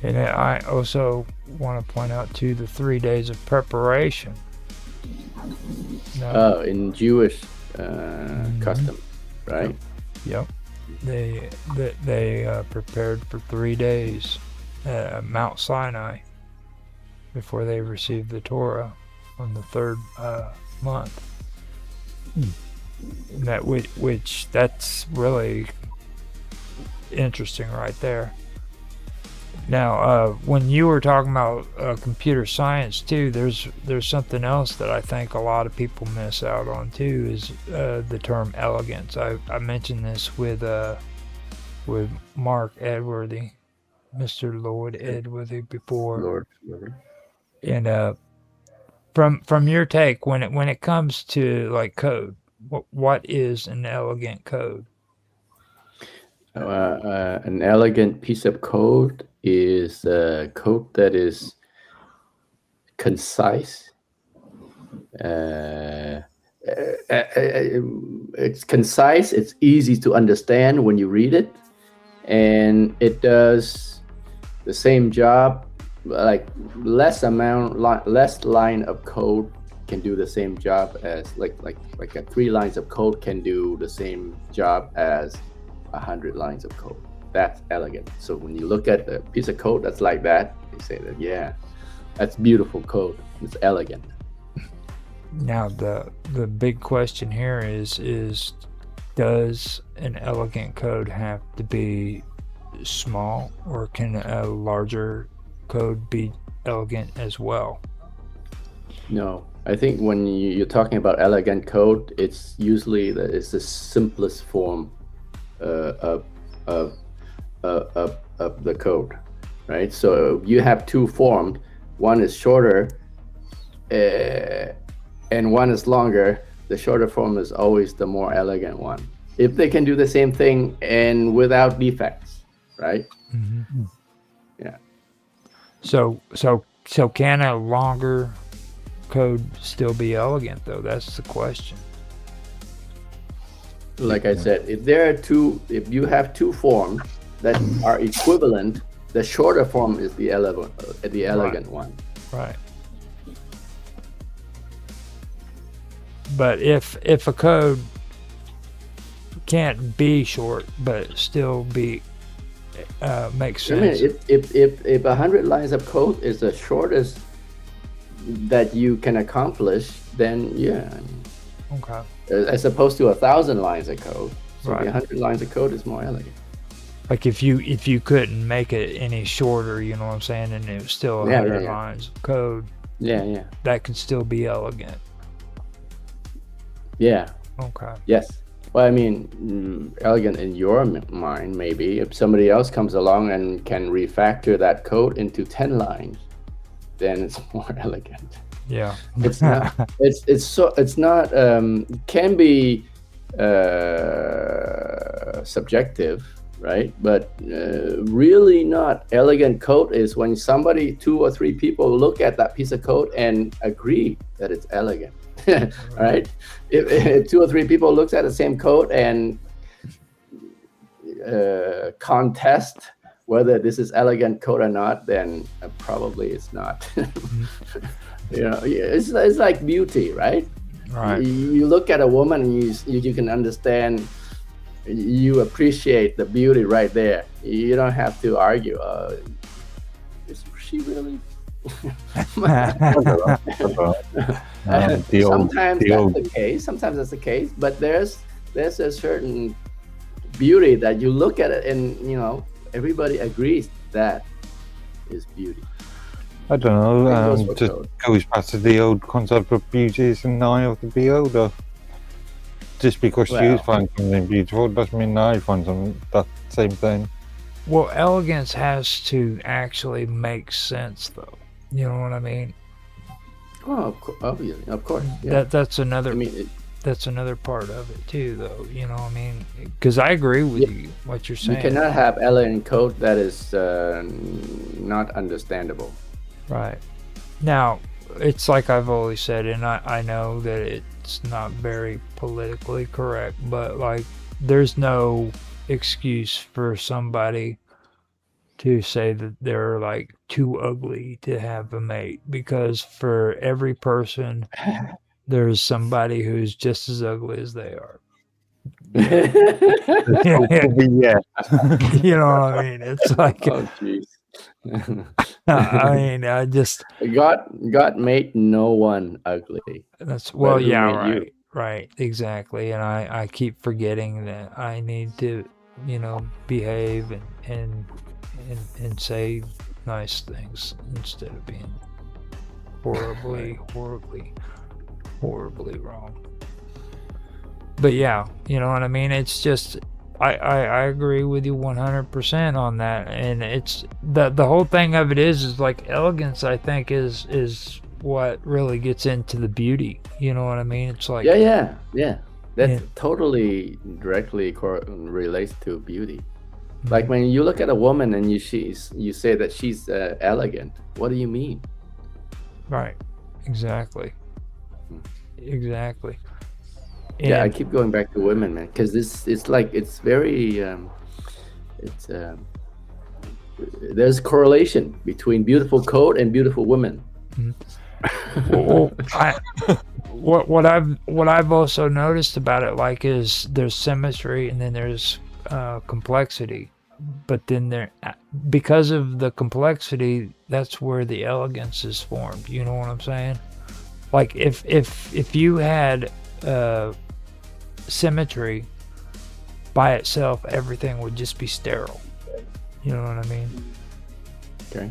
And I also want to point out too the 3 days of preparation. No.
In Jewish custom, right?
Yep. They prepared for 3 days at Mount Sinai before they received the Torah on the 3rd month. That which that's really interesting right there. Now, when you were talking about computer science too, there's something else that I think a lot of people miss out on too, is the term elegance. I mentioned this with Mark Edworthy, Mr. Lord Edworthy before.
Lord.
And from your take, when it comes to like code, what is an elegant code?
An elegant piece of code is a code that is concise. It's concise. It's easy to understand when you read it, and it does the same job. Like less line of code can do the same job as like 3 lines of code can do the same job as 100 lines of code. That's elegant. So when you look at a piece of code that's like that, you say that, yeah, that's beautiful code. It's elegant.
Now the big question here is does an elegant code have to be small, or can a larger code be elegant as well?
No, I think when you're talking about elegant code, it's usually it's the simplest form of the code, right? So you have 2 formed. One is shorter, and one is longer. The shorter form is always the more elegant one, if they can do the same thing and without defects, right?
Mm-hmm.
Yeah.
So can a longer code still be elegant though? That's the question.
Like I said, if you have 2 forms that are equivalent, the shorter form is the elegant one.
Right. But if a code can't be short but still be makes sense.
I mean, if 100 lines of code is the shortest that you can accomplish, then yeah.
Okay.
As opposed to 1,000 lines of code. So
Right.
the 100 lines of code is more elegant.
Like if you couldn't make it any shorter, you know what I'm saying, and it was still 100 lines of code,
Yeah.
that can still be elegant.
Yeah.
Okay.
Yes. Well, I mean, elegant in your mind, maybe. If somebody else comes along and can refactor that code into 10 lines, then it's more elegant.
Yeah.
It's not. It's not. Can be subjective, right? But really not. Elegant code is when 2 or 3 people look at that piece of code and agree that it's elegant. Right? If 2 or 3 people looks at the same code and contest whether this is elegant code or not, then probably it's not. It's like beauty, right?
Right.
You look at a woman and you can understand, you appreciate the beauty right there. You don't have to argue. Is she really? Sometimes that's the case, but there's a certain beauty that you look at it and everybody agrees that is beauty.
I don't know. Just goes back to the old concept of beauty is in the eye of the beholder. just because
Well-
you find something beautiful doesn't mean I find that same thing.
Well, elegance has to actually make sense, though. You know what I mean?
Oh, obviously, of course. Yeah.
That's another
I mean,
that's another part of it too, though. You know what I mean? Because I agree with you what you're
you
saying.
cannot have elegant code that is not understandable.
Right. Now, it's like I've always said, and I know that it's not very politically correct, but like, there's no excuse for somebody to say that they're like too ugly to have a mate, because for every person, there's somebody who's just as ugly as they are.
Yeah.
You know what I mean? It's like,
Oh, jeez.
I mean, I just,
God made no one ugly.
that's,
But
well,
who
yeah,
made you?
right. Right, exactly. And I keep forgetting that I need to, behave and say nice things instead of being horribly wrong. But yeah, you know what I mean? It's just, I agree with you 100% on that. And it's the whole thing of it is like elegance, I think is what really gets into the beauty. You know what I mean? It's like,
Yeah. That
Yeah.
totally directly relates to beauty.
Mhm.
Like when you look at a woman and you say that she's elegant, what do you mean?
Right. Exactly. Exactly.
Yeah, I
And-
keep going back to women, man, because it's very there's correlation between beautiful coat and beautiful women.
well, what I've also noticed about it, like, is there's symmetry and then there's complexity, but then because of the complexity, that's where the elegance is formed. You know what I'm saying? Like if you had symmetry by itself, everything would just be sterile. You know what I mean?
Okay.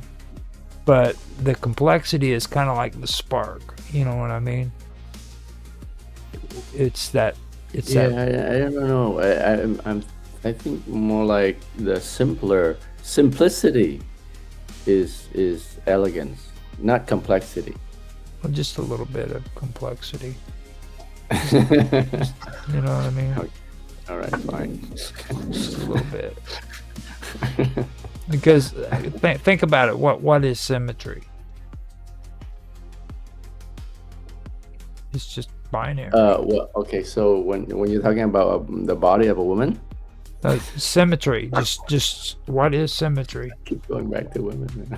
But the complexity is kind of like the spark. You know what I mean? It's that. It's
Yeah,
that.
I don't know. I think more like the simplicity is elegance, not complexity.
Well, just a little bit of complexity.
All
You know what I mean?
right, fine.
Just a little bit. Because think about it. What is symmetry? It's just binary.
Well, okay. So when you're talking about the body of a woman,
Symmetry. Just what is symmetry?
keep going back to women.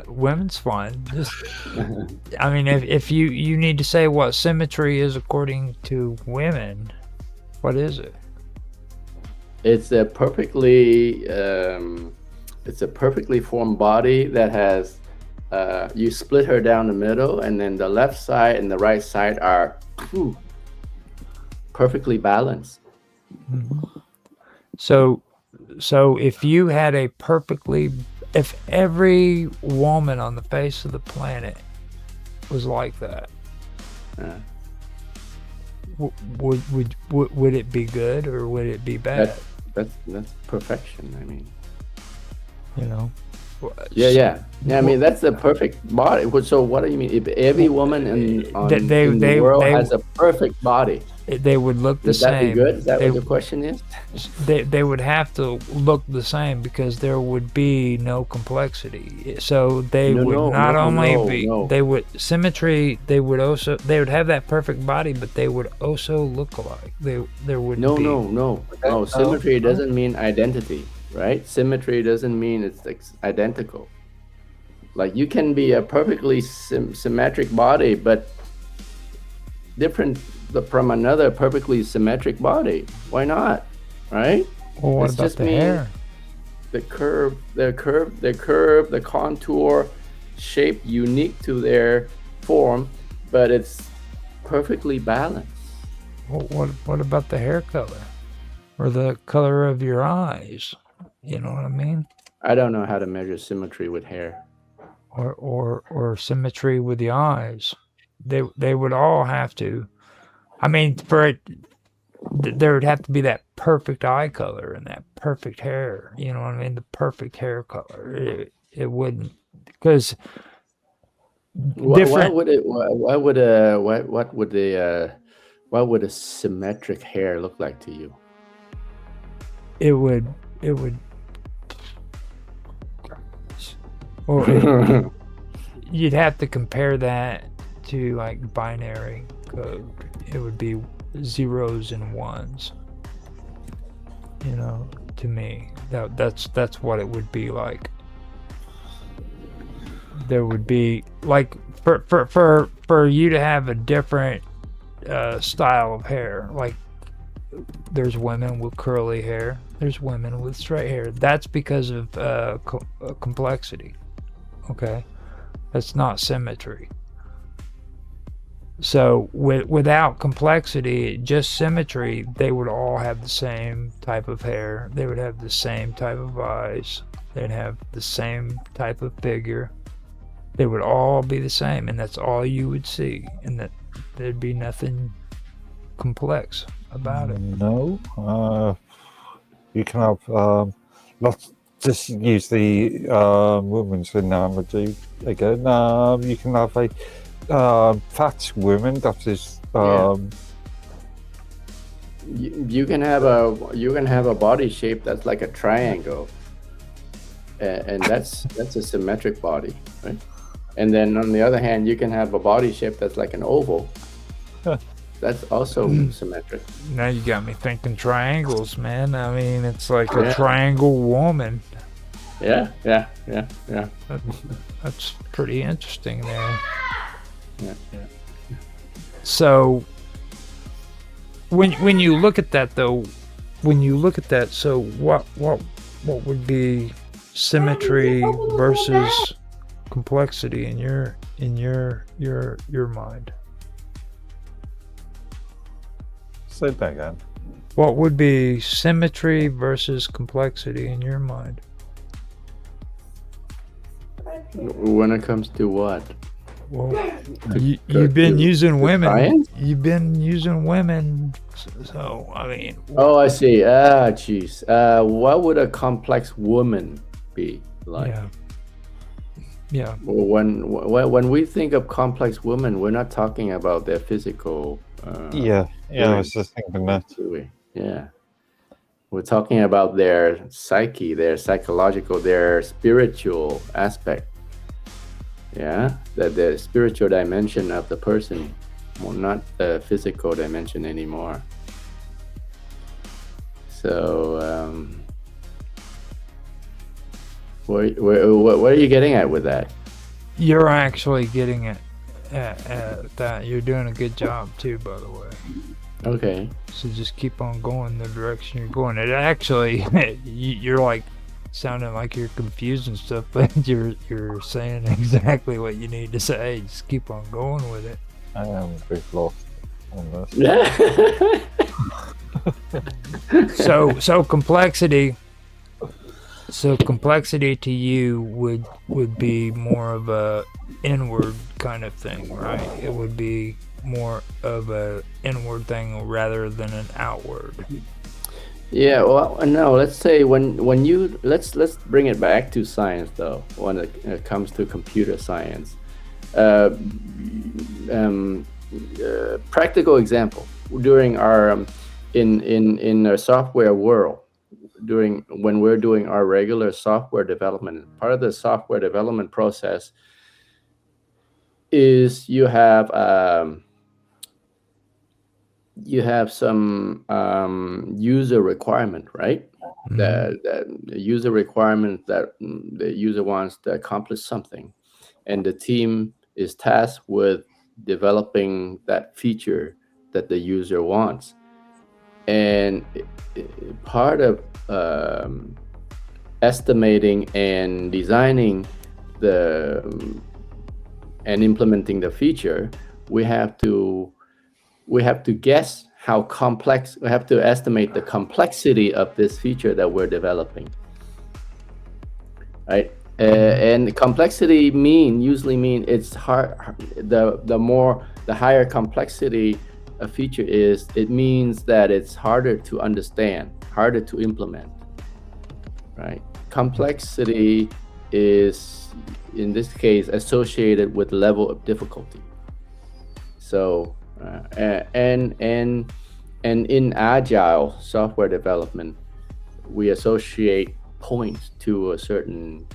Women's fine. Just, I mean, if you need to say what symmetry is according to women, what is it?
It's a perfectly formed body that has you split her down the middle, and then the left side and the right side are perfectly balanced.
So if you had if every woman on the face of the planet was like that,
Uh,
would it be good or would it be bad?
that's perfection. I mean,
You know?
yeah. I mean, that's the perfect body. So what do you mean? If every woman in the world has a perfect body,
They would look the
would that
same.
be good? Is that
They-
what your question is?
They would have to look the same because there would be no complexity. So they would not only be they would symmetry. They would have that perfect body, but they would also look alike. There would
No.
Okay.
Symmetry doesn't mean identity, right? Symmetry doesn't mean it's like identical. Like you can be a perfectly symmetric body, but different from another perfectly symmetric body. Why not? Right?
Well, what
It's
about
just
the
me.
hair?
The curve, the contour, shape unique to their form, but it's perfectly balanced.
What about the hair color or the color of your eyes? You know what I mean?
I don't know how to measure symmetry with hair.
Or symmetry with the eyes. They would all have to I mean, for it, there would have to be that perfect eye color and that perfect hair. You know what I mean? The perfect hair color. It wouldn't, because
Why
different.
would it? Why would what would the what would a symmetric hair look like to you?
It would. Well, you'd have to compare that to like binary code. It would be zeros and ones. You know, to me, that's what it would be like. There would be like for you to have a different style of hair. Like there's women with curly hair. There's women with straight hair. That's because of complexity. Okay, that's not symmetry. So without complexity, just symmetry, they would all have the same type of hair. They would have the same type of eyes. They'd have the same type of figure. They would all be the same, and that's all you would see, and that there'd be nothing complex about it.
No. You can have let's just use the woman's analogy again. You can have a fat woman that is
you can have a body shape that's like a triangle, and that's a symmetric body, right? And then on the other hand, you can have a body shape that's like an oval. That's also symmetric.
Now you got me thinking triangles, man. I mean, it's like a triangle woman.
Yeah.
That's pretty interesting there.
Yeah.
So when you look at that though, so what would be symmetry versus complexity in your mind?
say that again.
What would be symmetry versus complexity in your mind?
When it comes to what?
Well, you've been using women.
Science?
You've been using women. So, I mean.
Oh, I see. Jeez. What would a complex woman be like?
Yeah.
When we think of complex women, we're not talking about their physical.
Yeah, I was just thinking that.
Yeah. We're talking about their psyche, their psychological, their spiritual aspect. Yeah, the spiritual dimension of the person, well, not the physical dimension anymore. So, what are you getting at with that?
You're actually getting it at that. You're doing a good job too, by the way.
Okay.
So just keep on going the direction you're going. It actually, you're like sounding like you're confusing stuff, but you're saying exactly what you need to say. Just keep on going with it.
I am a bit lost on this.
So complexity. So complexity to you would be more of a inward kind of thing, right? It would be more of a inward thing rather than an outward.
Yeah, well, no. Let's say when you let's bring it back to science though. When it comes to computer science, practical example during our in a software world. When we're doing our regular software development, part of the software development process is you have some user requirement, right? Mm-hmm. The user requirement that the user wants to accomplish something, and the team is tasked with developing that feature that the user wants. And part of estimating and designing and implementing the feature, we have to guess how complex. We have to estimate the complexity of this feature that we're developing, right? And complexity usually mean it's hard. The higher complexity a feature is it means that it's harder to understand, harder to implement, right? Complexity is, in this case, associated with level of difficulty. So, and in agile software development, we associate points to a certain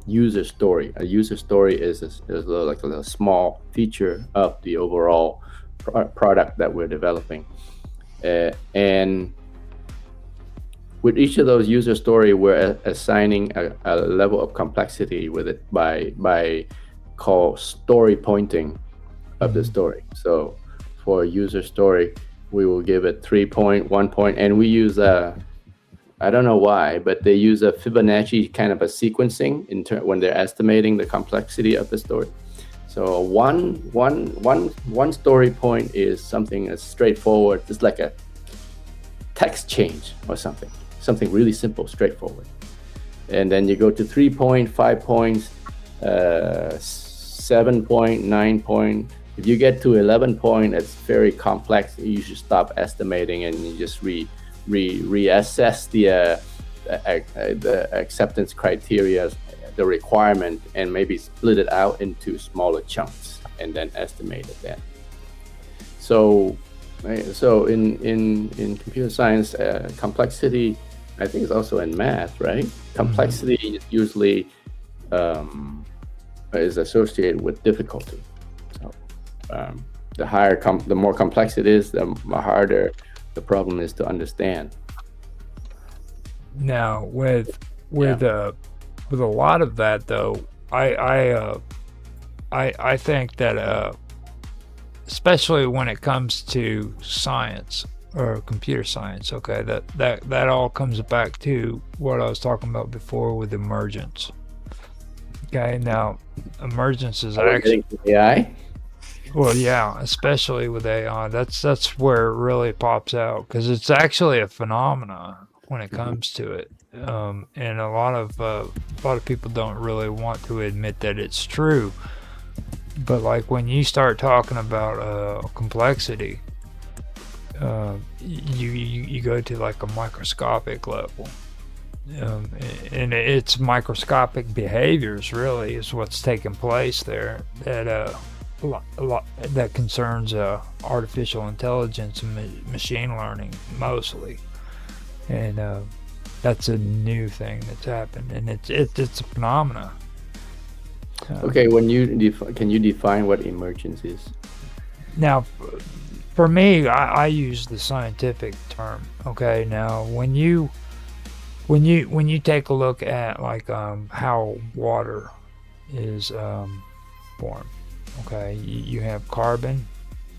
user story. A user story is like a small feature of the overall product that we're developing, and with each of those user story, we're assigning a level of complexity with it by called story pointing of the story. So for a user story, we will give it 3 point, 1 point, and we use I don't know why, but they use a Fibonacci kind of a sequencing when they're estimating the complexity of the story. So one story point is something as straightforward, just like a text change or something really simple, straightforward. And then you go to 3 point, 5 points, 7 point, 9 point. If you get to 11 point, it's very complex. You should stop estimating and you just reassess the acceptance criteria, the requirement, and maybe split it out into smaller chunks and then estimate it then. So in computer science, complexity, I think it's also in math, right? Complexity is usually is associated with difficulty. So the more complex it is, the harder the problem is to understand.
Now, with a lot of that though, I think that especially when it comes to science or computer science, okay, that all comes back to what I was talking about before with emergence. Okay, now emergence is actually
AI.
Well, yeah, especially with AI, that's where it really pops out because it's actually a phenomena when it comes to it, and a lot of people don't really want to admit that it's true. But like when you start talking about complexity, you go to like a microscopic level, and it's microscopic behaviors really is what's taking place there that a lot that concerns artificial intelligence and machine learning mostly, and that's a new thing that's happened, and it's a phenomena.
Okay, can you define what emergence is?
Now, for me, I use the scientific term. Okay, now when you take a look at like how water is formed. Okay, you have carbon,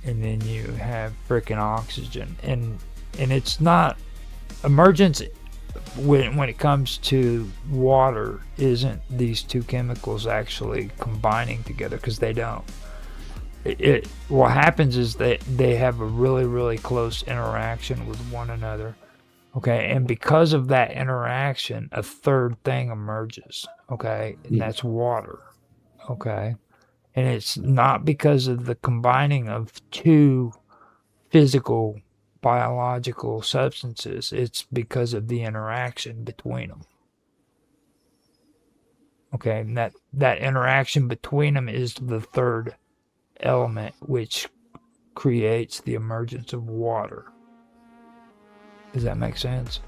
and then you have freaking oxygen, and it's not emergence when it comes to water. Isn't these two chemicals actually combining together? Because they don't. What happens is they have a really, really close interaction with one another. Okay, and because of that interaction, a third thing emerges. Okay, and that's water. Okay. And it's not because of the combining of two physical, biological substances. It's because of the interaction between them. Okay, and that interaction between them is the third element, which creates the emergence of water. Does that make sense?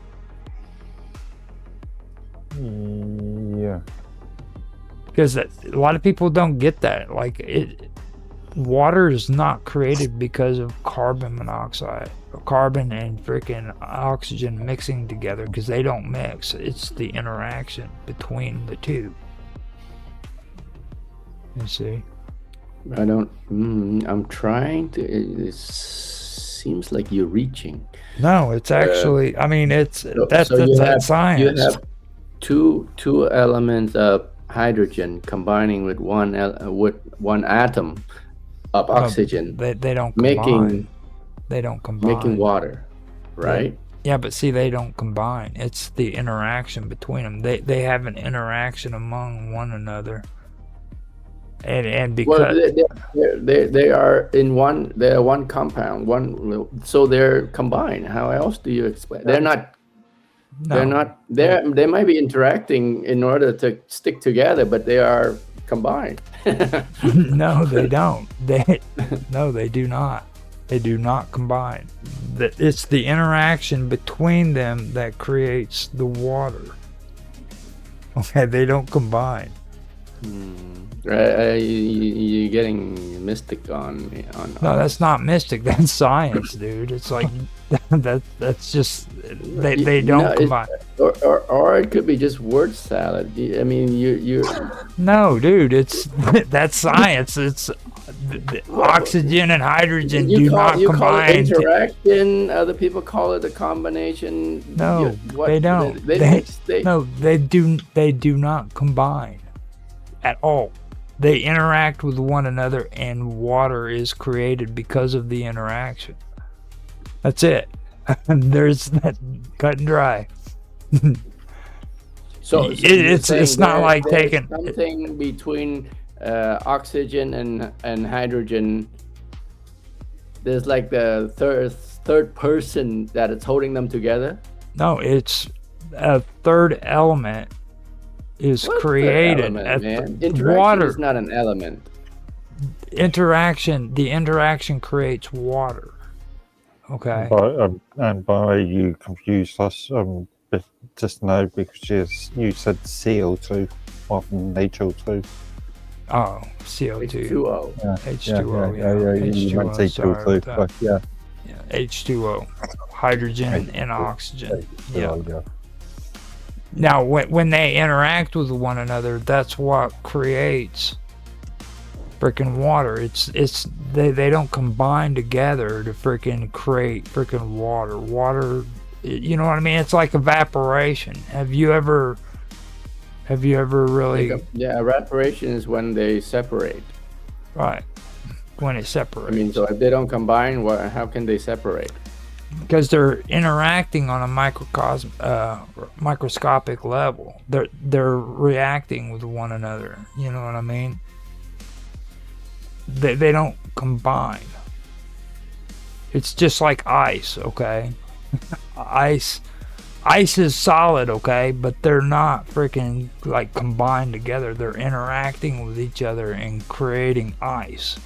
Yeah.
Because a lot of people don't get that. Like water is not created because of carbon monoxide or carbon and freaking oxygen mixing together, because they don't mix. It's the interaction between the two. You see?
I'm trying to. It seems like you're reaching.
No, it's actually. I mean, that's science.
You have two elements of hydrogen combining with one atom of oxygen.
They don't combine. They don't combine.
Making water, right?
Yeah, but see, they don't combine. It's the interaction between them. They have an interaction among one another. and
Well,
because
they are in one. They're one compound. So they're combined. How else do you explain? They're not. They're
no,
not. They might be interacting in order to stick together, but they are combined.
no, they don't. They do not. They do not combine. It's the interaction between them that creates the water. Okay, they don't combine.
You're getting mystic on me.
No, that's not mystic. That's science, dude. It's like that's just they don't combine.
Or it could be just word salad. I mean, you.
No, dude, it's that's science. It's the oxygen and hydrogen do not
You call it
combine.
interaction. Other people call it a combination.
No, they don't. They do not combine at all. They interact with one another, and water is created because of the interaction. That's it. There's that cut and dry.
So
it's not like
there's
taking
something between oxygen and hydrogen. There's like the third person that is holding them together.
No, it's a third element is
What's
created.
the element, man? Interaction
Water
is not an element.
interaction. The interaction creates water. Okay.
By you confused us just now because you said CO2 rather than HO2.
Oh, CO2.
H2O.
H2O.
Yeah. You meant
H2O. Sorry
HO2,
about
but yeah.
H2O. Hydrogen and oxygen. Yeah.
Yeah.
Now, when they interact with one another, that's what creates freaking water. They don't combine together to freaking create freaking water. Water, you know what I mean? It's like evaporation. Have you ever really
Evaporation is when they separate.
right when it
I
separates?
mean, so if they don't combine, how can they separate?
Because they're interacting on a microscopic level. They're reacting with one another. You know what I mean? They don't combine. It's just like ice, okay? Ice is solid, okay, but they're not freaking like combined together. They're interacting with each other and creating ice.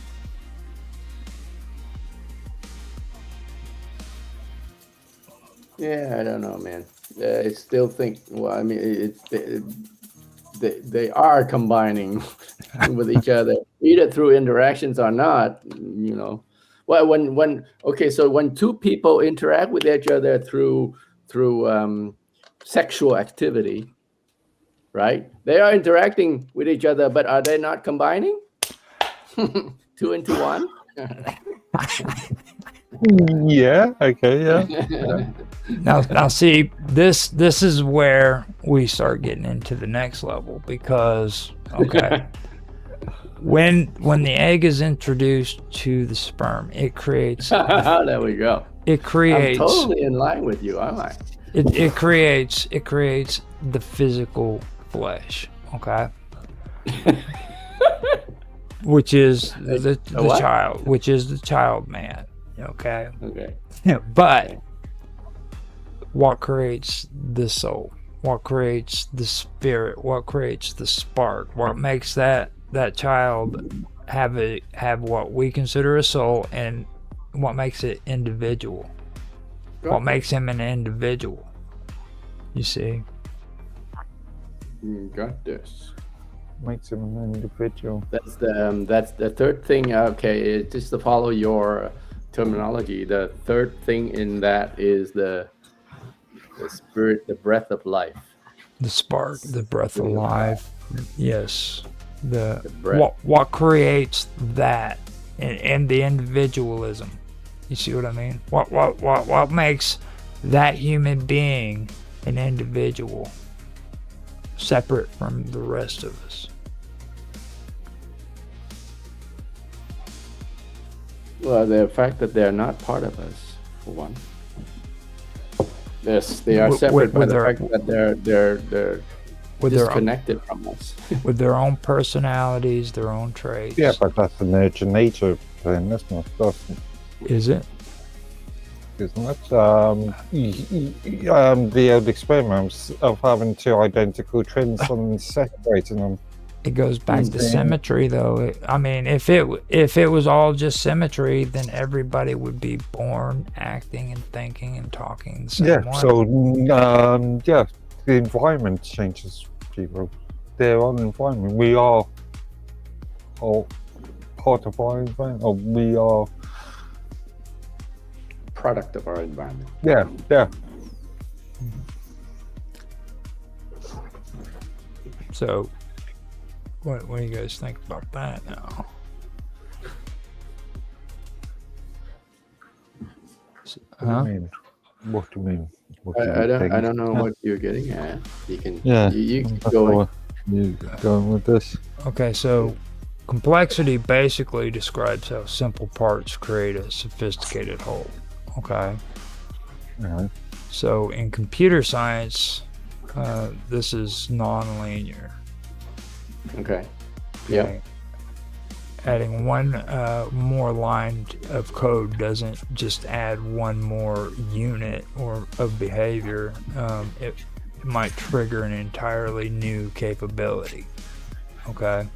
Yeah, I don't know, man. I still think. Well, I mean, they are combining with each other, either through interactions or not. You know, well, so when two people interact with each other through sexual activity, right? They are interacting with each other, but are they not combining? Two into one.
Yeah. Okay. Yeah.
Now see, this is where we start getting into the next level because okay, when the egg is introduced to the sperm, it creates.
There we go.
It creates.
I'm totally in line with you, aren't I?
It creates the physical flesh. Okay. Which is the child, which is the child man. Okay.
Okay.
But what creates the soul? What creates the spirit? What creates the spark? What makes that child have what we consider a soul, and what makes it individual? What makes him an individual? You see?
Got this.
Makes him an individual.
That's the third thing. Okay, just to follow your terminology, the third thing in that is the spirit, the breath of life.
The spark, the breath of life. Yes.
The breath.
What creates that and the individualism? You see what I mean? What makes that human being an individual, separate from the rest of us?
Well, the fact that they're not part of us, for one. Yes, they are separate by the fact that
with their own,
disconnected from us.
with their own personalities, their own traits.
Yeah, but that's the nature thing, isn't it?
Is it?
Isn't it? The old experiments of having two identical twins and separating them.
It goes back to
Yeah.
symmetry, though. I mean, if it was all just symmetry, then everybody would be born acting and thinking and talking the same
Yeah,
way.
so the environment changes people. Their own environment. We are all part of our environment, or we are.
Product of our environment.
Yeah.
So, what do you guys think about that now? Huh?
What do you mean?
I don't know what you're getting at. You can
Yeah.
you keep
That's
going.
why you going with this?
Okay, so complexity basically describes how simple parts create a sophisticated whole. Okay.
Yeah.
So in computer science, this is non-linear.
Okay. Yep.
Okay? Adding one more line of code doesn't just add one more unit or of behavior. It might trigger an entirely new capability. Okay.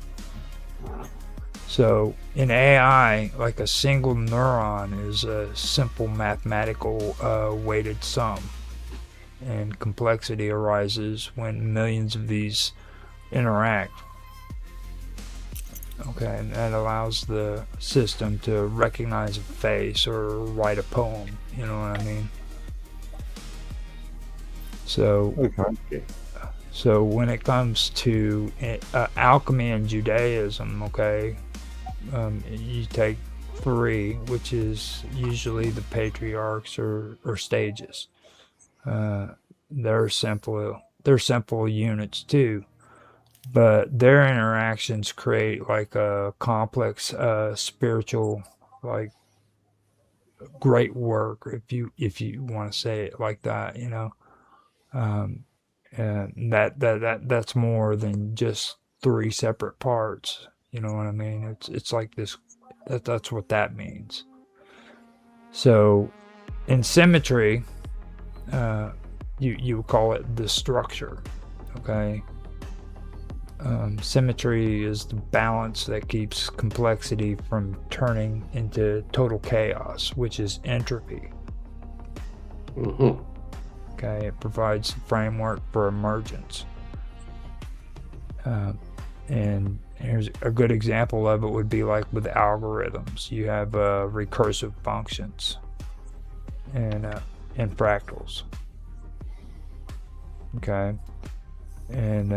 So in AI, like a single neuron is a simple mathematical weighted sum, and complexity arises when millions of these interact. Okay, and that allows the system to recognize a face or write a poem. You know what I mean? So
Okay.
So when it comes to alchemy and Judaism, okay, you take three, which is usually the patriarchs or stages. They're simple units too, but their interactions create like a complex spiritual, like, great work, if you want to say it like that, you know. And that's more than just three separate parts. You know what I mean? It's like this. That's what that means. So, in symmetry, you would call it the structure. Okay. Symmetry is the balance that keeps complexity from turning into total chaos, which is entropy.
Mm-hmm.
Okay, it provides a framework for emergence. And here's a good example of it would be like with algorithms. You have recursive functions and fractals. Okay, and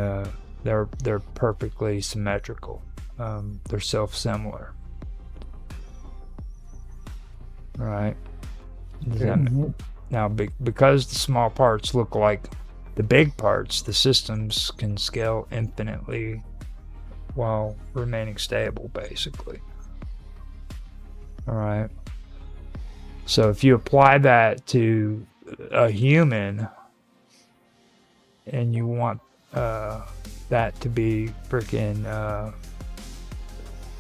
they're perfectly symmetrical. They're self-similar. All right. Does that Now, because the small parts look like the big parts, the systems can scale infinitely while remaining stable, basically. All right. So if you apply that to a human and you want that to be freaking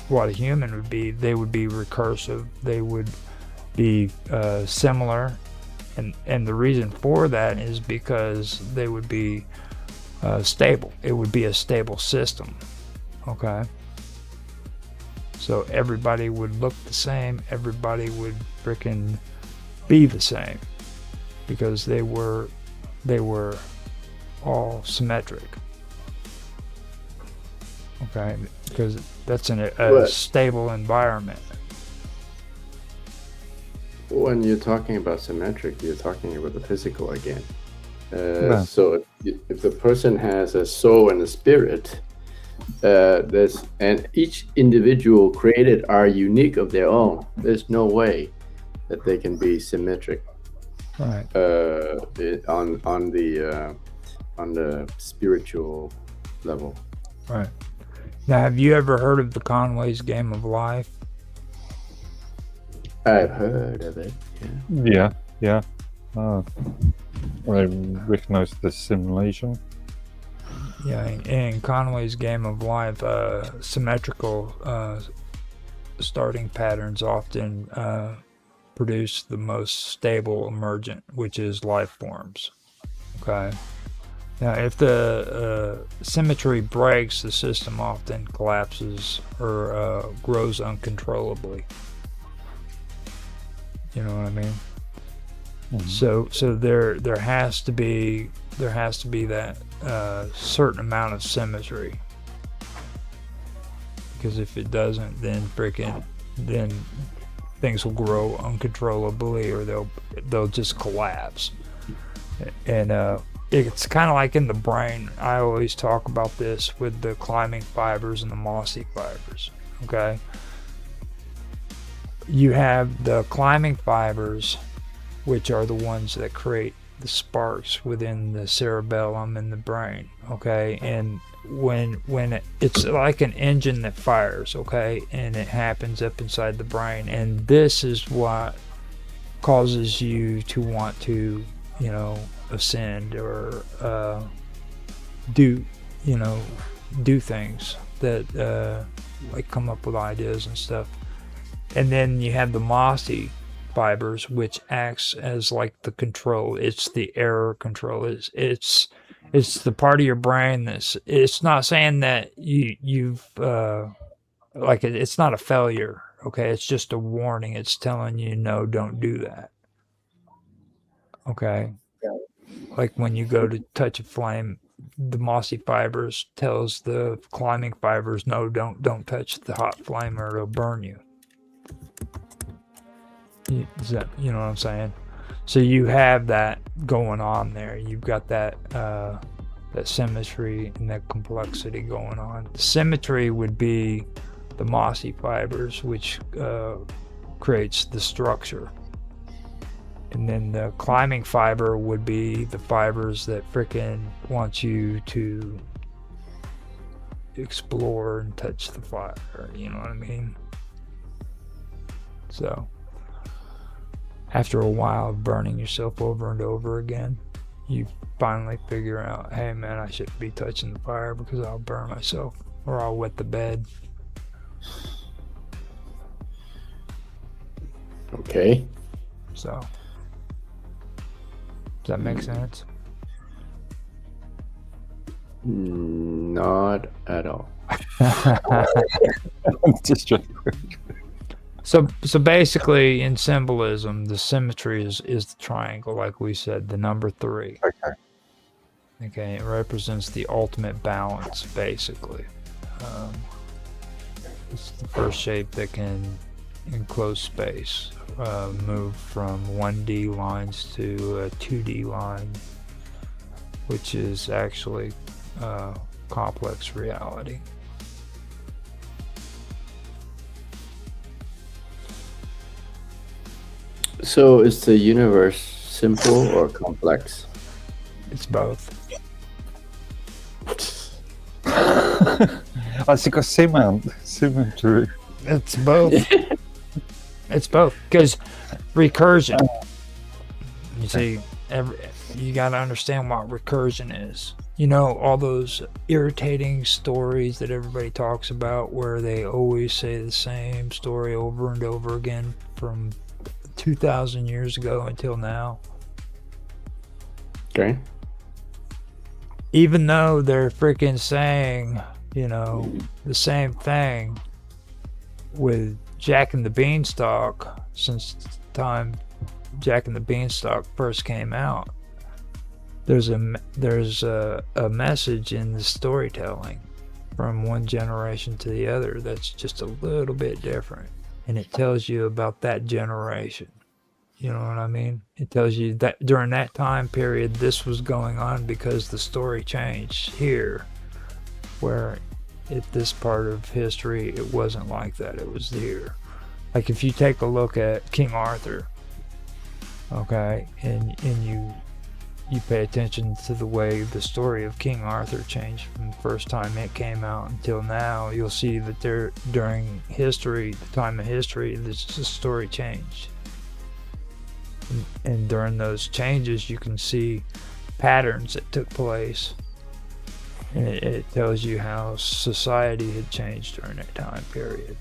what a human would be, they would be recursive. They would be similar. And the reason for that is because they would be stable. It would be a stable system. Okay. So everybody would look the same. Everybody would freaking be the same because they were all symmetric. Okay, because that's in a stable environment.
When you're talking about symmetric, you're talking about the physical again.
Yeah.
So if the person has a soul and a spirit, and each individual created are unique of their own. There's no way that they can be symmetric.
Right.
On the spiritual level.
Right. Now, have you ever heard of the Conway's Game of Life?
I've heard of it. Yeah.
Yeah. I recognize the simulation.
Yeah, in Conway's Game of Life, symmetrical starting patterns often produce the most stable emergent, which is life forms. Okay. Now, if the symmetry breaks, the system often collapses or grows uncontrollably. You know what I mean? So there has to be that certain amount of symmetry, because if it doesn't, then things will grow uncontrollably, or they'll just collapse. And it's kind of like in the brain. I always talk about this with the climbing fibers and the mossy fibers. Okay, you have the climbing fibers, which are the ones that create the sparks within the cerebellum and the brain. Okay, and when it's like an engine that fires, okay, and it happens up inside the brain, and this is what causes you to want to, ascend or do things that like come up with ideas and stuff. And then you have the mossy fibers, which acts as like the control. It's the error control. It's the part of your brain it's not saying that you've it's not a failure. Okay, it's just a warning. It's telling you, no, don't do that. Okay, like when you go to touch a flame, the mossy fibers tells the climbing fibers, no, don't touch the hot flame or it'll burn you. You know what I'm saying? So you have that going on there. You've got that symmetry and that complexity going on. The symmetry would be the mossy fibers, which creates the structure. And then the climbing fiber would be the fibers that frickin' want you to explore and touch the fire. You know what I mean? So after a while of burning yourself over and over again, you finally figure out, hey man, I shouldn't be touching the fire because I'll burn myself or I'll wet the bed.
Okay.
So, does that make sense?
Not at all.
Just
So basically, in symbolism, the symmetry is the triangle, like we said, the number 3. Okay, it represents the ultimate balance, basically. It's the first shape that can enclose space, move from 1D lines to a 2D line, which is actually complex reality.
So is the universe simple or complex?
It's both.
I think a symmetry.
It's both. It's both, because recursion. You see, you got to understand what recursion is. You know, all those irritating stories that everybody talks about where they always say the same story over and over again from 2,000 years ago until now.
Okay.
Even though they're freaking saying, the same thing with Jack and the Beanstalk since the time Jack and the Beanstalk first came out. There's a message in the storytelling from one generation to the other that's just a little bit different, and it tells you about that generation. You know what I mean? It tells you that during that time period this was going on because the story changed here, where at this part of history it wasn't like that. It was here. Like if you take a look at King Arthur, okay, and you pay attention to the way the story of King Arthur changed from the first time it came out until now, you'll see that during history, the time of history, the story changed. And during those changes, you can see patterns that took place And it tells you how society had changed during that time period.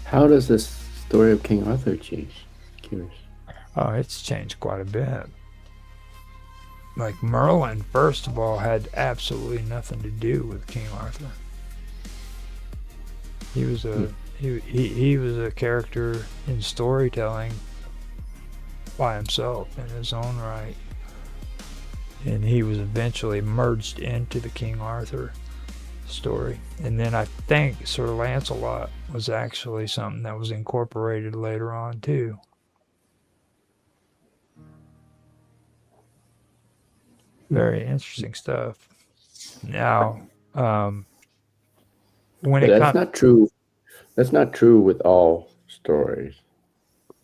How does the story of King Arthur change? Curious.
Oh, it's changed quite a bit. Like Merlin, first of all, had absolutely nothing to do with King Arthur. He was he was a character in storytelling by himself in his own right. And he was eventually merged into the King Arthur story. And then I think Sir Lancelot was actually something that was incorporated later on too. Very interesting stuff. Now, when
But
it
that's
comes,
not true. That's not true with all stories.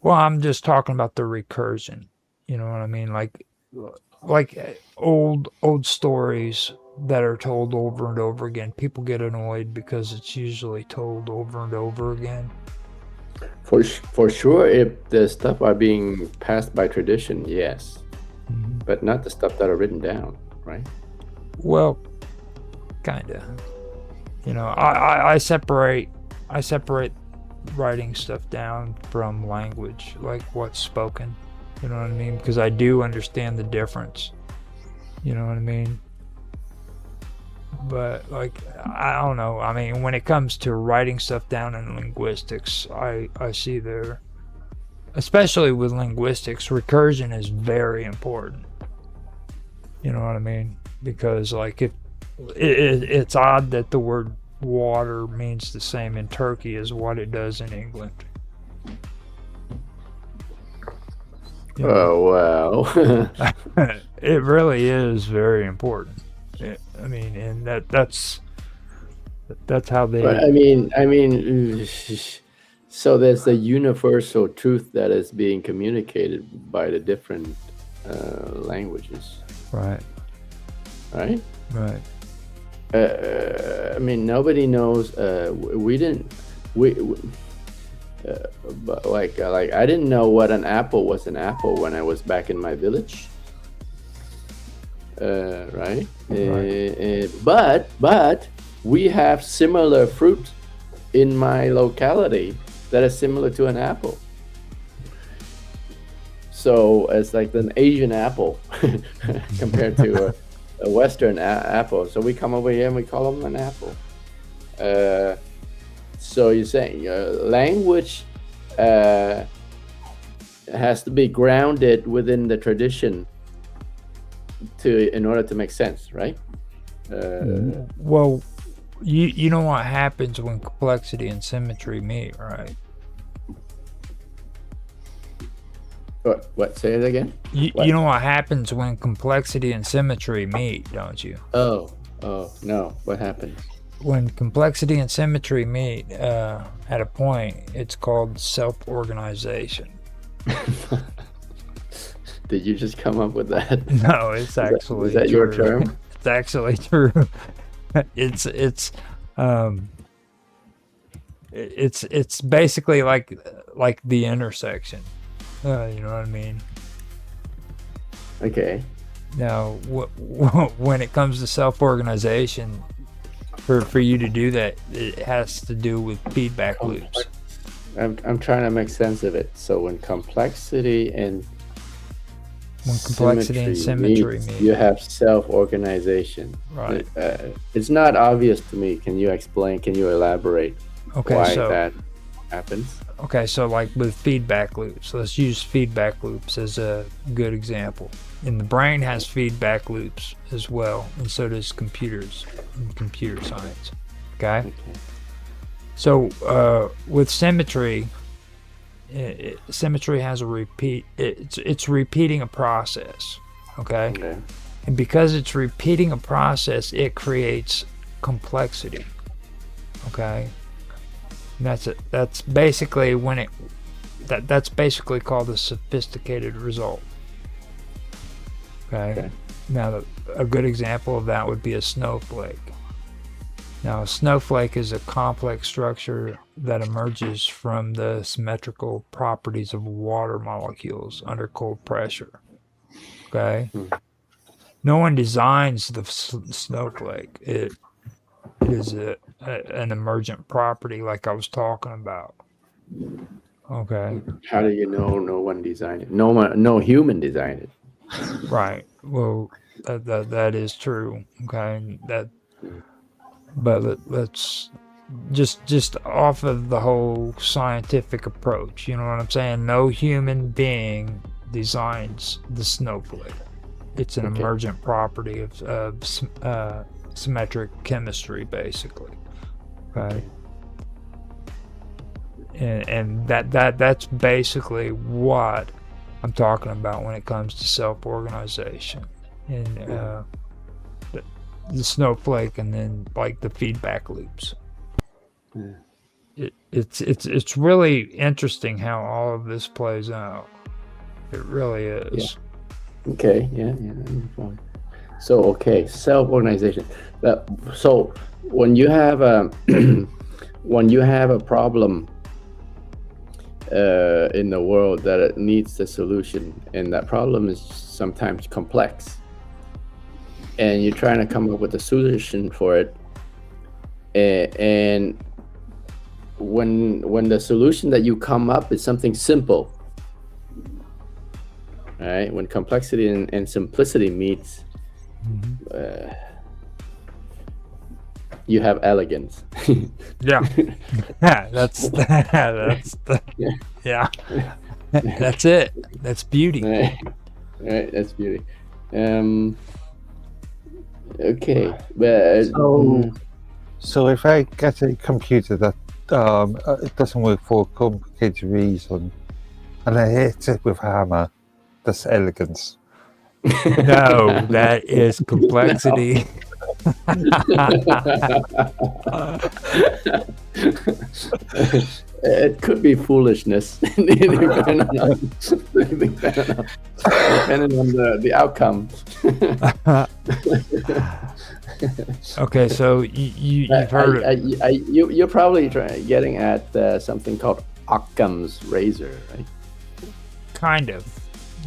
well, I'm just talking about the recursion. You know what I mean? Like old stories that are told over and over again. People get annoyed because it's usually told over and over again.
For sure, if the stuff are being passed by tradition, yes, but not the stuff that are written down, right?
Well, kinda. You know, I separate writing stuff down from language, like what's spoken. You know what I mean? Because I do understand the difference. You know what I mean? But like, I don't know. I mean, when it comes to writing stuff down in linguistics, I see there, especially with linguistics, recursion is very important. You know what I mean? Because like it's odd that the word water means the same in Turkey as what it does in England. You know?
Oh well.
It really is very important. I mean, and that's how they.
But I mean, so there's a universal truth that is being communicated by the different languages,
Right.
right?
Right.
I mean, nobody knows. We didn't. But like I didn't know what an apple was an apple when I was back in my village. Right. But we have similar fruit in my locality that is similar to an apple. So it's like an Asian apple compared to a Western apple. So we come over here and we call them an apple. So you're saying language has to be grounded within the tradition in order to make sense, right?
Well, you know what happens when complexity and symmetry meet, right?
What? Say it again. What?
You know what happens when complexity and symmetry meet, don't you?
Oh no! What happens?
When complexity and symmetry meet at a point, it's called self-organization.
Did you just come up with that?
No, it's actually
is that
true.
your term?
It's actually true. It's basically like the intersection. You know what I mean?
Okay.
Now, when it comes to self-organization, for you to do that, it has to do with feedback loops.
I'm trying to make sense of it. So when complexity and
symmetry meet,
you have self-organization.
Right.
It's not obvious to me. Can you explain? Can you elaborate why that happens?
Okay, so like with feedback loops, let's use feedback loops as a good example. And the brain has feedback loops as well, and so does computers in computer science. Okay? So with symmetry, symmetry has a repeat. It's repeating a process. Okay? And because it's repeating a process, it creates complexity. Okay? And that's basically when that's basically called a sophisticated result. Okay. Now a good example of that would be a snowflake. Now a snowflake is a complex structure that emerges from the symmetrical properties of water molecules under cold pressure. Okay. no one designs the snowflake. It is an emergent property, like I was talking about. Okay,
How do you know no one designed it? No human designed it.
right. Well, that is true. Okay, but let's just off of the whole scientific approach. You know what I'm saying? No human being designs the snowflake. It's an
Okay.
emergent property of symmetric chemistry, basically. Okay. And that's basically what I'm talking about when it comes to self-organization and the snowflake, and then like the feedback loops.
Yeah.
It's really interesting how all of this plays out. It really is.
Okay. Yeah. Fine. So okay, self-organization. So when you have a when you have a problem in the world that it needs a solution, and that problem is sometimes complex, and you're trying to come up with a solution for it, and when the solution that you come up is something simple, right? When complexity and simplicity meets, you have elegance.
Yeah. Yeah, that's yeah. That's it. That's beauty.
Right, that's beauty. Okay, but
So if I get a computer that it doesn't work for a complicated reason, and I hit it with a hammer, that's elegance.
No, that is complexity.
it could be foolishness, depending on the outcome.
Okay, so you've heard it.
You're probably getting at something called Occam's razor, right?
Kind of.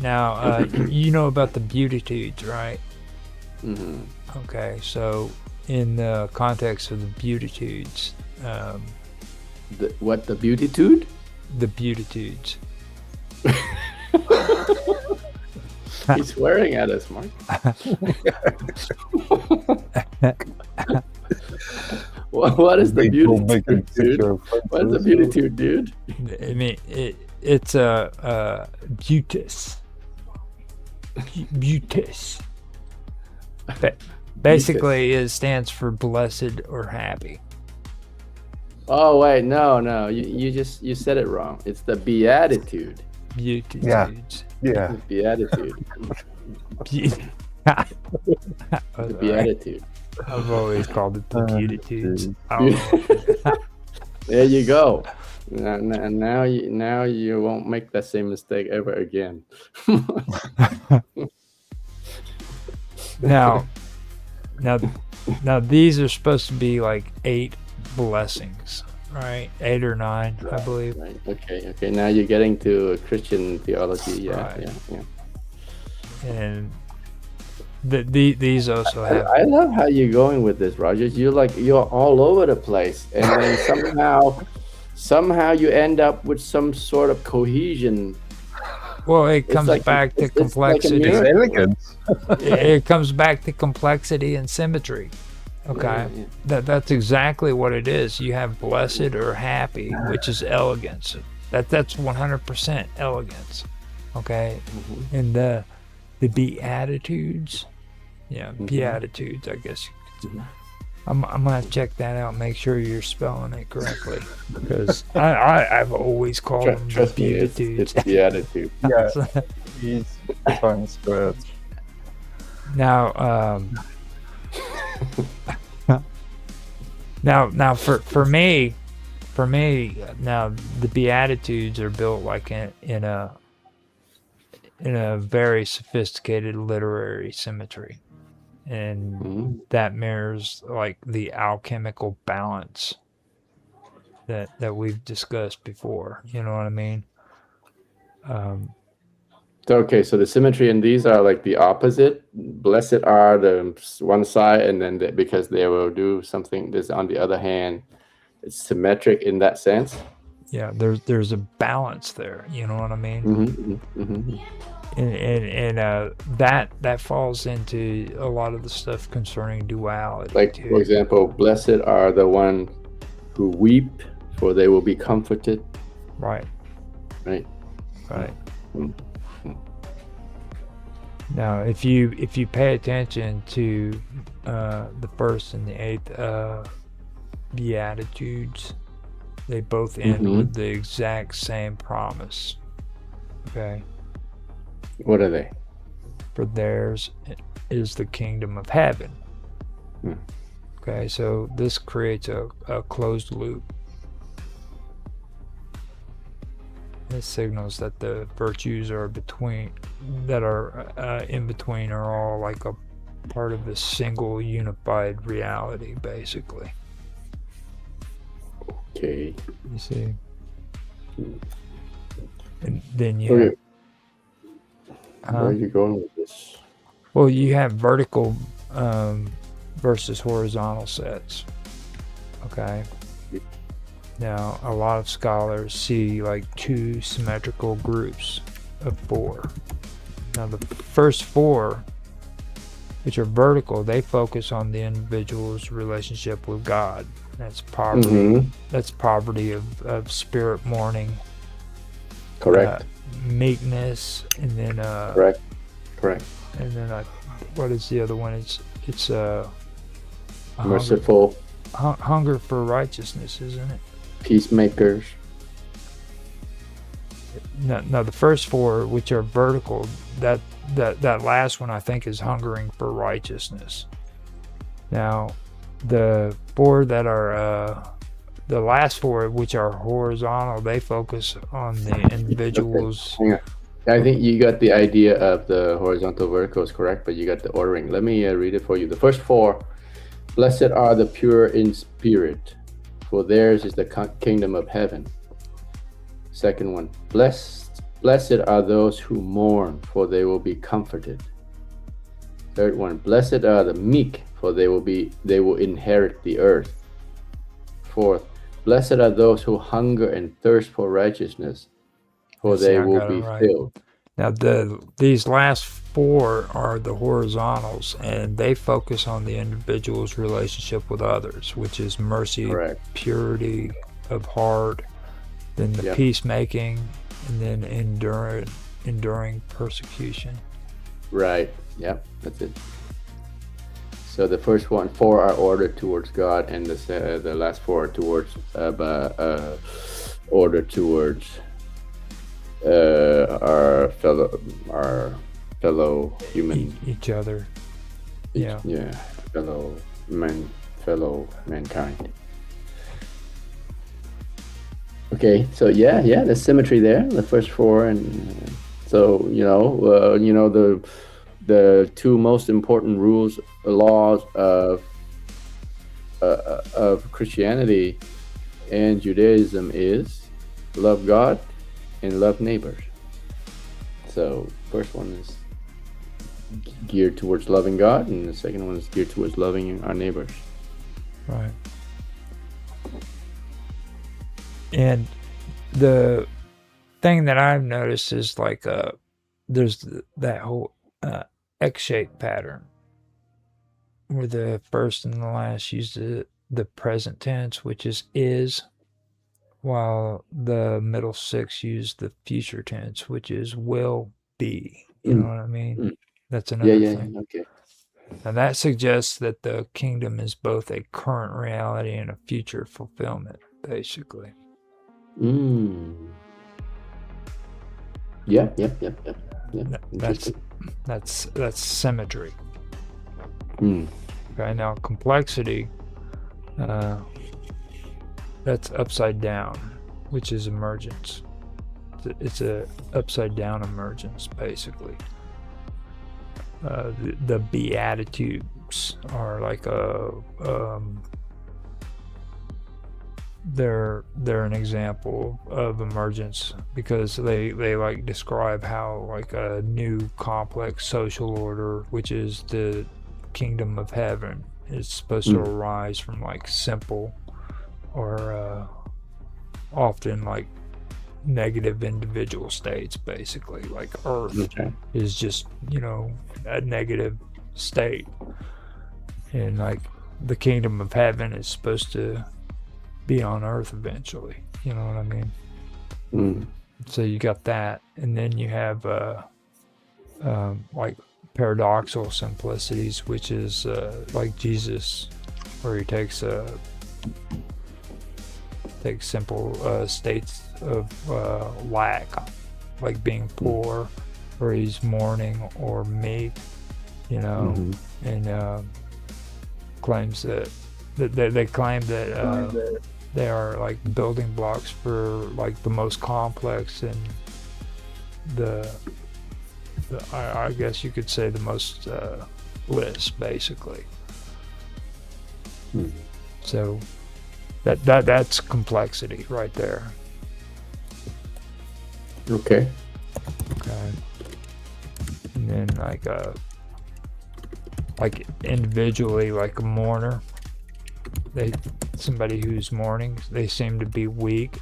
Now, you know about the Beatitudes, right?
Mm-hmm.
Okay, so in the context of the Beatitudes,
What the Beatitude?
the Beatitudes.
He's swearing at us, Mark. What is the
People make
Beatitude,
it
dude?
secure
What is the Beatitude, dude?
I mean, it's a Butis. Butis. Basically, it stands for blessed or happy.
Oh wait, no, you said it wrong. It's the Beatitude.
Beatitudes.
Yeah.
The Beatitude. The Beatitude.
I've always called it the Beatitudes.
dude.
I don't know.
There you go. Now you won't make that same mistake ever again.
Now, these are supposed to be like 8 blessings, right? 8 or 9, I believe.
Right. Okay. Now you're getting to Christian theology. Yeah.
Right.
Yeah.
And these also have.
I love how you're going with this, Roger. You're all over the place, and then somehow you end up with some sort of cohesion.
Well, it comes
like-
back to
it's like a
complexity.
mirror.
Elegance.
It comes back to complexity and symmetry. Okay,
Yeah.
that's exactly what it is. You have blessed or happy, which is elegance. That's 100% elegance. Okay,
Mm-hmm.
and the Beatitudes, Beatitudes, I guess. I'm gonna check that out. Make sure you're spelling it correctly, because I've always called them the
Trust me,
Beatitudes.
it's Beatitude.
Yeah. He's trying squared.
Now, now for me, now the Beatitudes are built like in a very sophisticated literary symmetry, and
Mhm.
that mirrors like the alchemical balance that we've discussed before. You know what I mean?
So, okay, so the symmetry in these are like the opposite. Blessed are the one side, and then because they will do something. This, on the other hand, it's symmetric in that sense.
Yeah, there's a balance there. You know what I mean? And that falls into a lot of the stuff concerning duality.
Like,
too.
for example, blessed are the one who weep, for they will be comforted.
Right.
Right.
Right.
Mm.
Now, if you pay attention to the first and the eighth Beatitudes, they both end with the exact same promise. Okay.
What are they?
For theirs is the kingdom of heaven. Okay, so this creates a closed loop. It signals that the virtues are in between are all like a part of a single unified reality, basically.
Okay.
You see? And then you
Okay.
have,
Where are you going with this?
well, you have vertical versus horizontal sets. Okay. Now, a lot of scholars see like two symmetrical groups of four. Now, the first four, which are vertical, they focus on the individual's relationship with God. That's poverty. That's poverty of spirit, mourning,
Correct.
meekness, and then
Correct.
and then what is the other one? It's
Merciful.
hunger for righteousness, isn't it?
Peacemakers.
No, the first four, which are vertical, that last one I think is hungering for righteousness. Now, the four that are the last four, which are horizontal, they focus on the individual's.
Hang on. I think you got the idea of the horizontal verticals correct, but you got the ordering. Let me read it for you. The first four: blessed are the pure in spirit, for theirs is the kingdom of heaven. Second one: blessed are those who mourn, for they will be comforted. Third one: blessed are the meek, for they will inherit the earth. Fourth: blessed are those who hunger and thirst for righteousness, for they will be filled.
Now, these last four are the horizontals, and they focus on the individual's relationship with others, which is mercy,
Correct.
purity of heart, then the peacemaking, and then enduring persecution.
Right. Yep. That's it. So the first four are ordered towards God, and the last four are towards ordered towards our fellow human,
each other. Yeah.
fellow mankind. Okay, so there's symmetry there. The first four, and so the two most important laws of Christianity and Judaism is love God and love neighbors. So first one is geared towards loving God, and the second one is geared towards loving our neighbors.
Right. And the thing that I've noticed is like there's that whole X-shaped pattern where the first and the last use the present tense, which is, while the middle six use the future tense, which is will be. You know what I mean? That's another thing.
Okay.
And that suggests that the kingdom is both a current reality and a future fulfillment, basically.
Yeah.
That's symmetry. Okay, now complexity, that's upside down, which is emergence. It's a upside down emergence, basically. The Beatitudes are like they're an example of emergence because they like describe how like a new complex social order, which is the kingdom of heaven, is supposed to arise from like simple or often like negative individual states, basically. Like Earth is just, you know, a negative state, and like the kingdom of heaven is supposed to be on Earth eventually. You know what I mean? So you got that, and then you have like paradoxical simplicities, which is like Jesus, where he takes simple states of lack, like being poor, or he's mourning or meek, you know, and claims that they claim that they are like building blocks for like the most complex and the I guess you could say the most bliss, basically. So that's complexity right there.
Okay.
And then like individually, like a mourner, somebody who's mourning, they seem to be weak.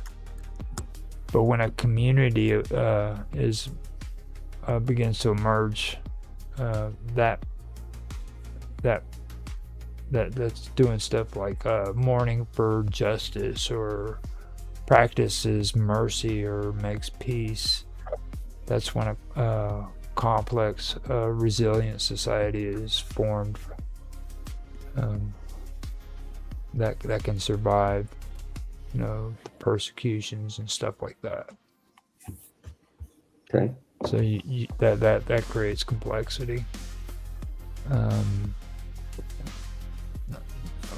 But when a community begins to emerge, that's doing stuff like mourning for justice, or practices mercy, or makes peace, that's when a complex, resilient society is formed that can survive, you know, the persecutions and stuff like that.
Okay.
So that creates complexity.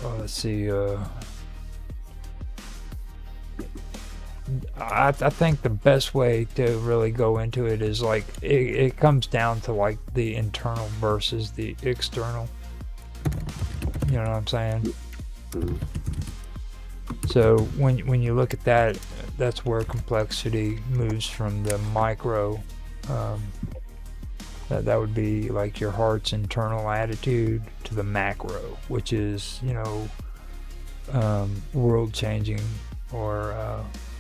Let's see. I think the best way to really go into it is like it comes down to like the internal versus the external. You know what I'm saying? So when you look at that, that's where complexity moves from the micro. That would be like your heart's internal attitude, to the macro, which is, you know, world changing or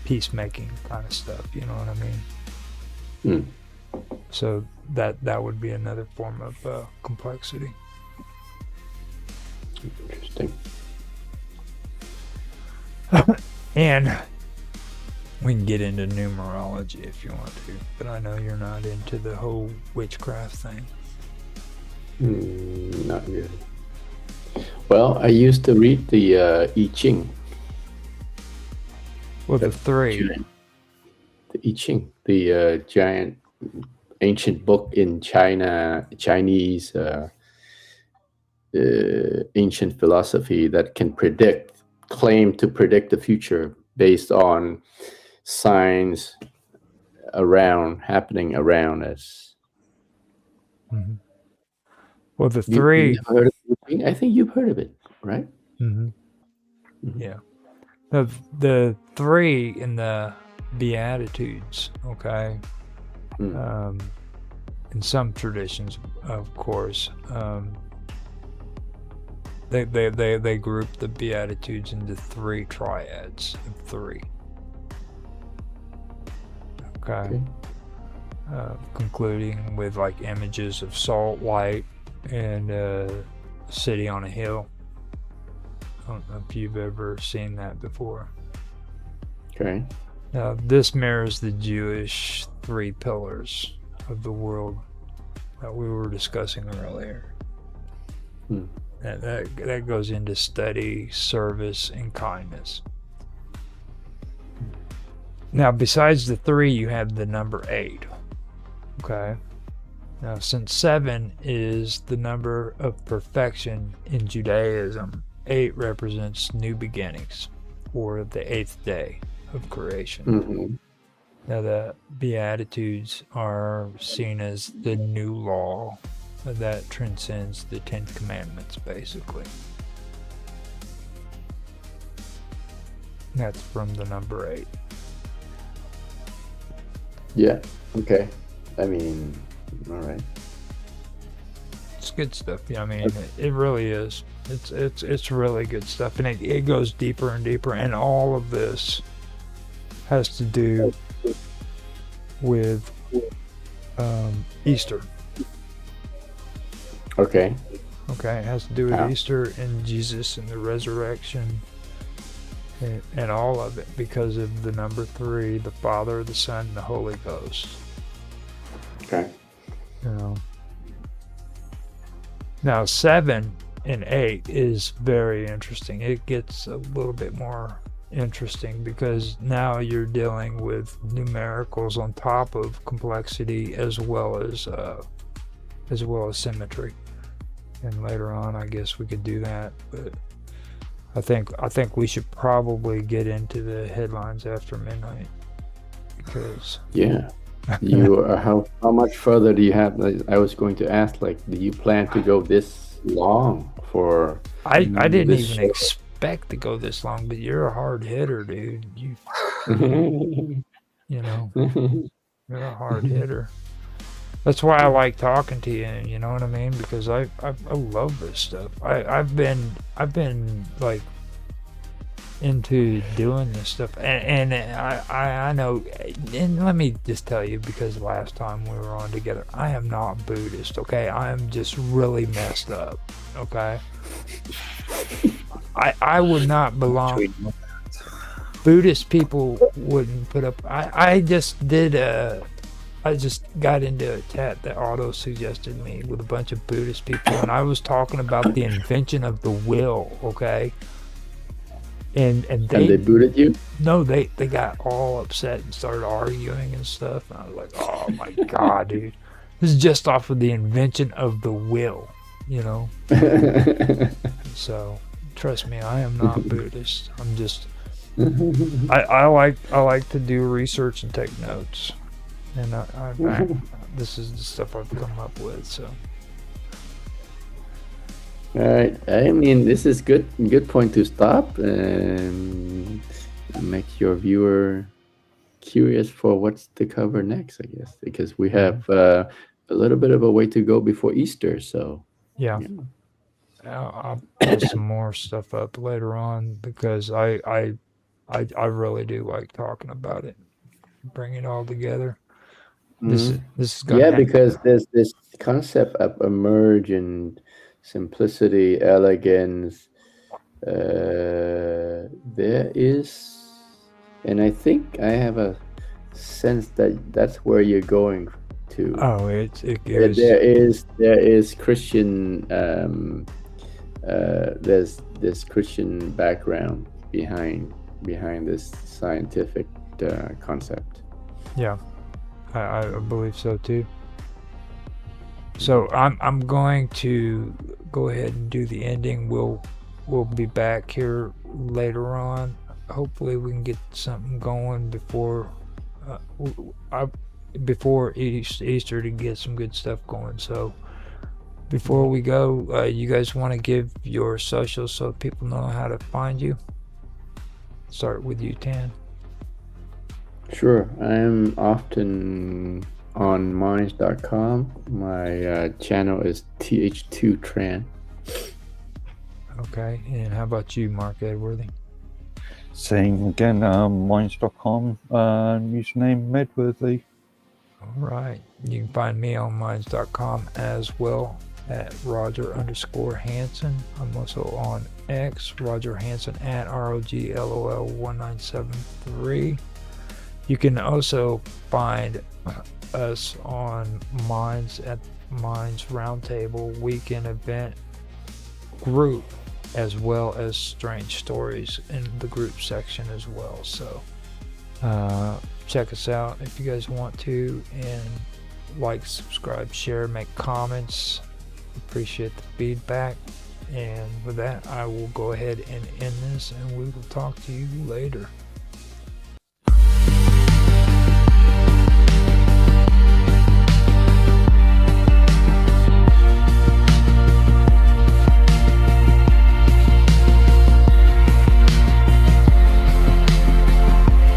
peacemaking kind of stuff. You know what I mean? So that would be another form of complexity.
Interesting.
And we can get into numerology if you want to, but I know you're not into the whole witchcraft thing.
Not really. Well, I used to read the I Ching.
Well, the three.
The I Ching, the giant ancient book in Chinese ancient philosophy that can claim to predict the future based on signs happening around us.
Well, the three.
You've heard of it? I think you've heard of it, right?
Yeah. The three in the Beatitudes, okay? In some traditions, of course, they group the Beatitudes into three triads of three. Okay. Concluding with like images of salt, light, and a city on a hill. I don't know if you've ever seen that before.
Okay.
Now, this mirrors the Jewish three pillars of the world that we were discussing earlier. That goes into study, service, and kindness. Now, besides the three, you have the number 8. Okay. Now, since 7 is the number of perfection in Judaism, 8 represents new beginnings, or the 8th day of creation. Now, the Beatitudes are seen as the new law that transcends the 10 Commandments, basically. That's from the number 8.
Yeah. Okay. I mean, all right.
It's good stuff. Yeah, I mean, it really is. It's really good stuff, and it goes deeper and deeper. And all of this has to do with Easter.
Okay.
Okay, it has to do with
How?
Easter and Jesus and the resurrection, and all of it because of the number 3, the Father, the Son, and the Holy Ghost.
Okay.
You know. Now 7 and 8 is very interesting. It gets a little bit more interesting because now you're dealing with numericals on top of complexity as well as symmetry. And later on, I guess we could do that, but I think we should probably get into the headlines after midnight because
Yeah. You how much further do you have? I was going to ask, like, do you plan to go this long for?
I didn't
this
even expect to go this long, but you're a hard hitter, dude. You know, you're a hard hitter. That's why I like talking to you. You know what I mean? Because I love this stuff. I've been like into doing this stuff, and I know. And let me just tell you, because last time we were on together, I am not Buddhist. Okay, I am just really messed up. Okay, I would not belong. Buddhist people wouldn't put up. I just got into a chat that Otto suggested me with a bunch of Buddhist people, and I was talking about the invention of the will, okay? And
they booted you?
No, they got all upset and started arguing and stuff. And I was like, oh my God, dude. This is just off of the invention of the will, you know? So, trust me, I am not Buddhist. I'm just... I like to do research and take notes. And this is the stuff I've come up with. So,
all right. I mean, this is good point to stop and make your viewer curious for what's to cover next, I guess, because we have a little bit of a way to go before Easter. So
yeah. I'll put some more stuff up later on because I really do like talking about it, bring it all together. This is gonna
because there's this concept of emergent simplicity, elegance. There is, and I think I have a sense that that's where you're going to.
Oh, it goes.
There is Christian. There's this Christian background behind this scientific concept.
Yeah. I believe so too. So I'm going to go ahead and do the ending. We'll be back here later on. Hopefully we can get something going before Easter to get some good stuff going. So before we go, you guys want to give your socials so people know how to find you? Start with you, Tan.
Sure. I'm often on minds.com. My channel is TH2Tran.
Okay. And how about you, Mark Edworthy?
Same again, minds.com, username Medworthy.
All right. You can find me on minds.com as well at Roger_Hanson. I'm also on X, Roger Hanson at ROGLOL1973. You can also find us on Minds at Minds Roundtable Weekend Event group, as well as Strange Stories in the group section as well. So check us out if you guys want to, and like, subscribe, share, make comments. Appreciate the feedback. And with that, I will go ahead and end this, and we will talk to you later.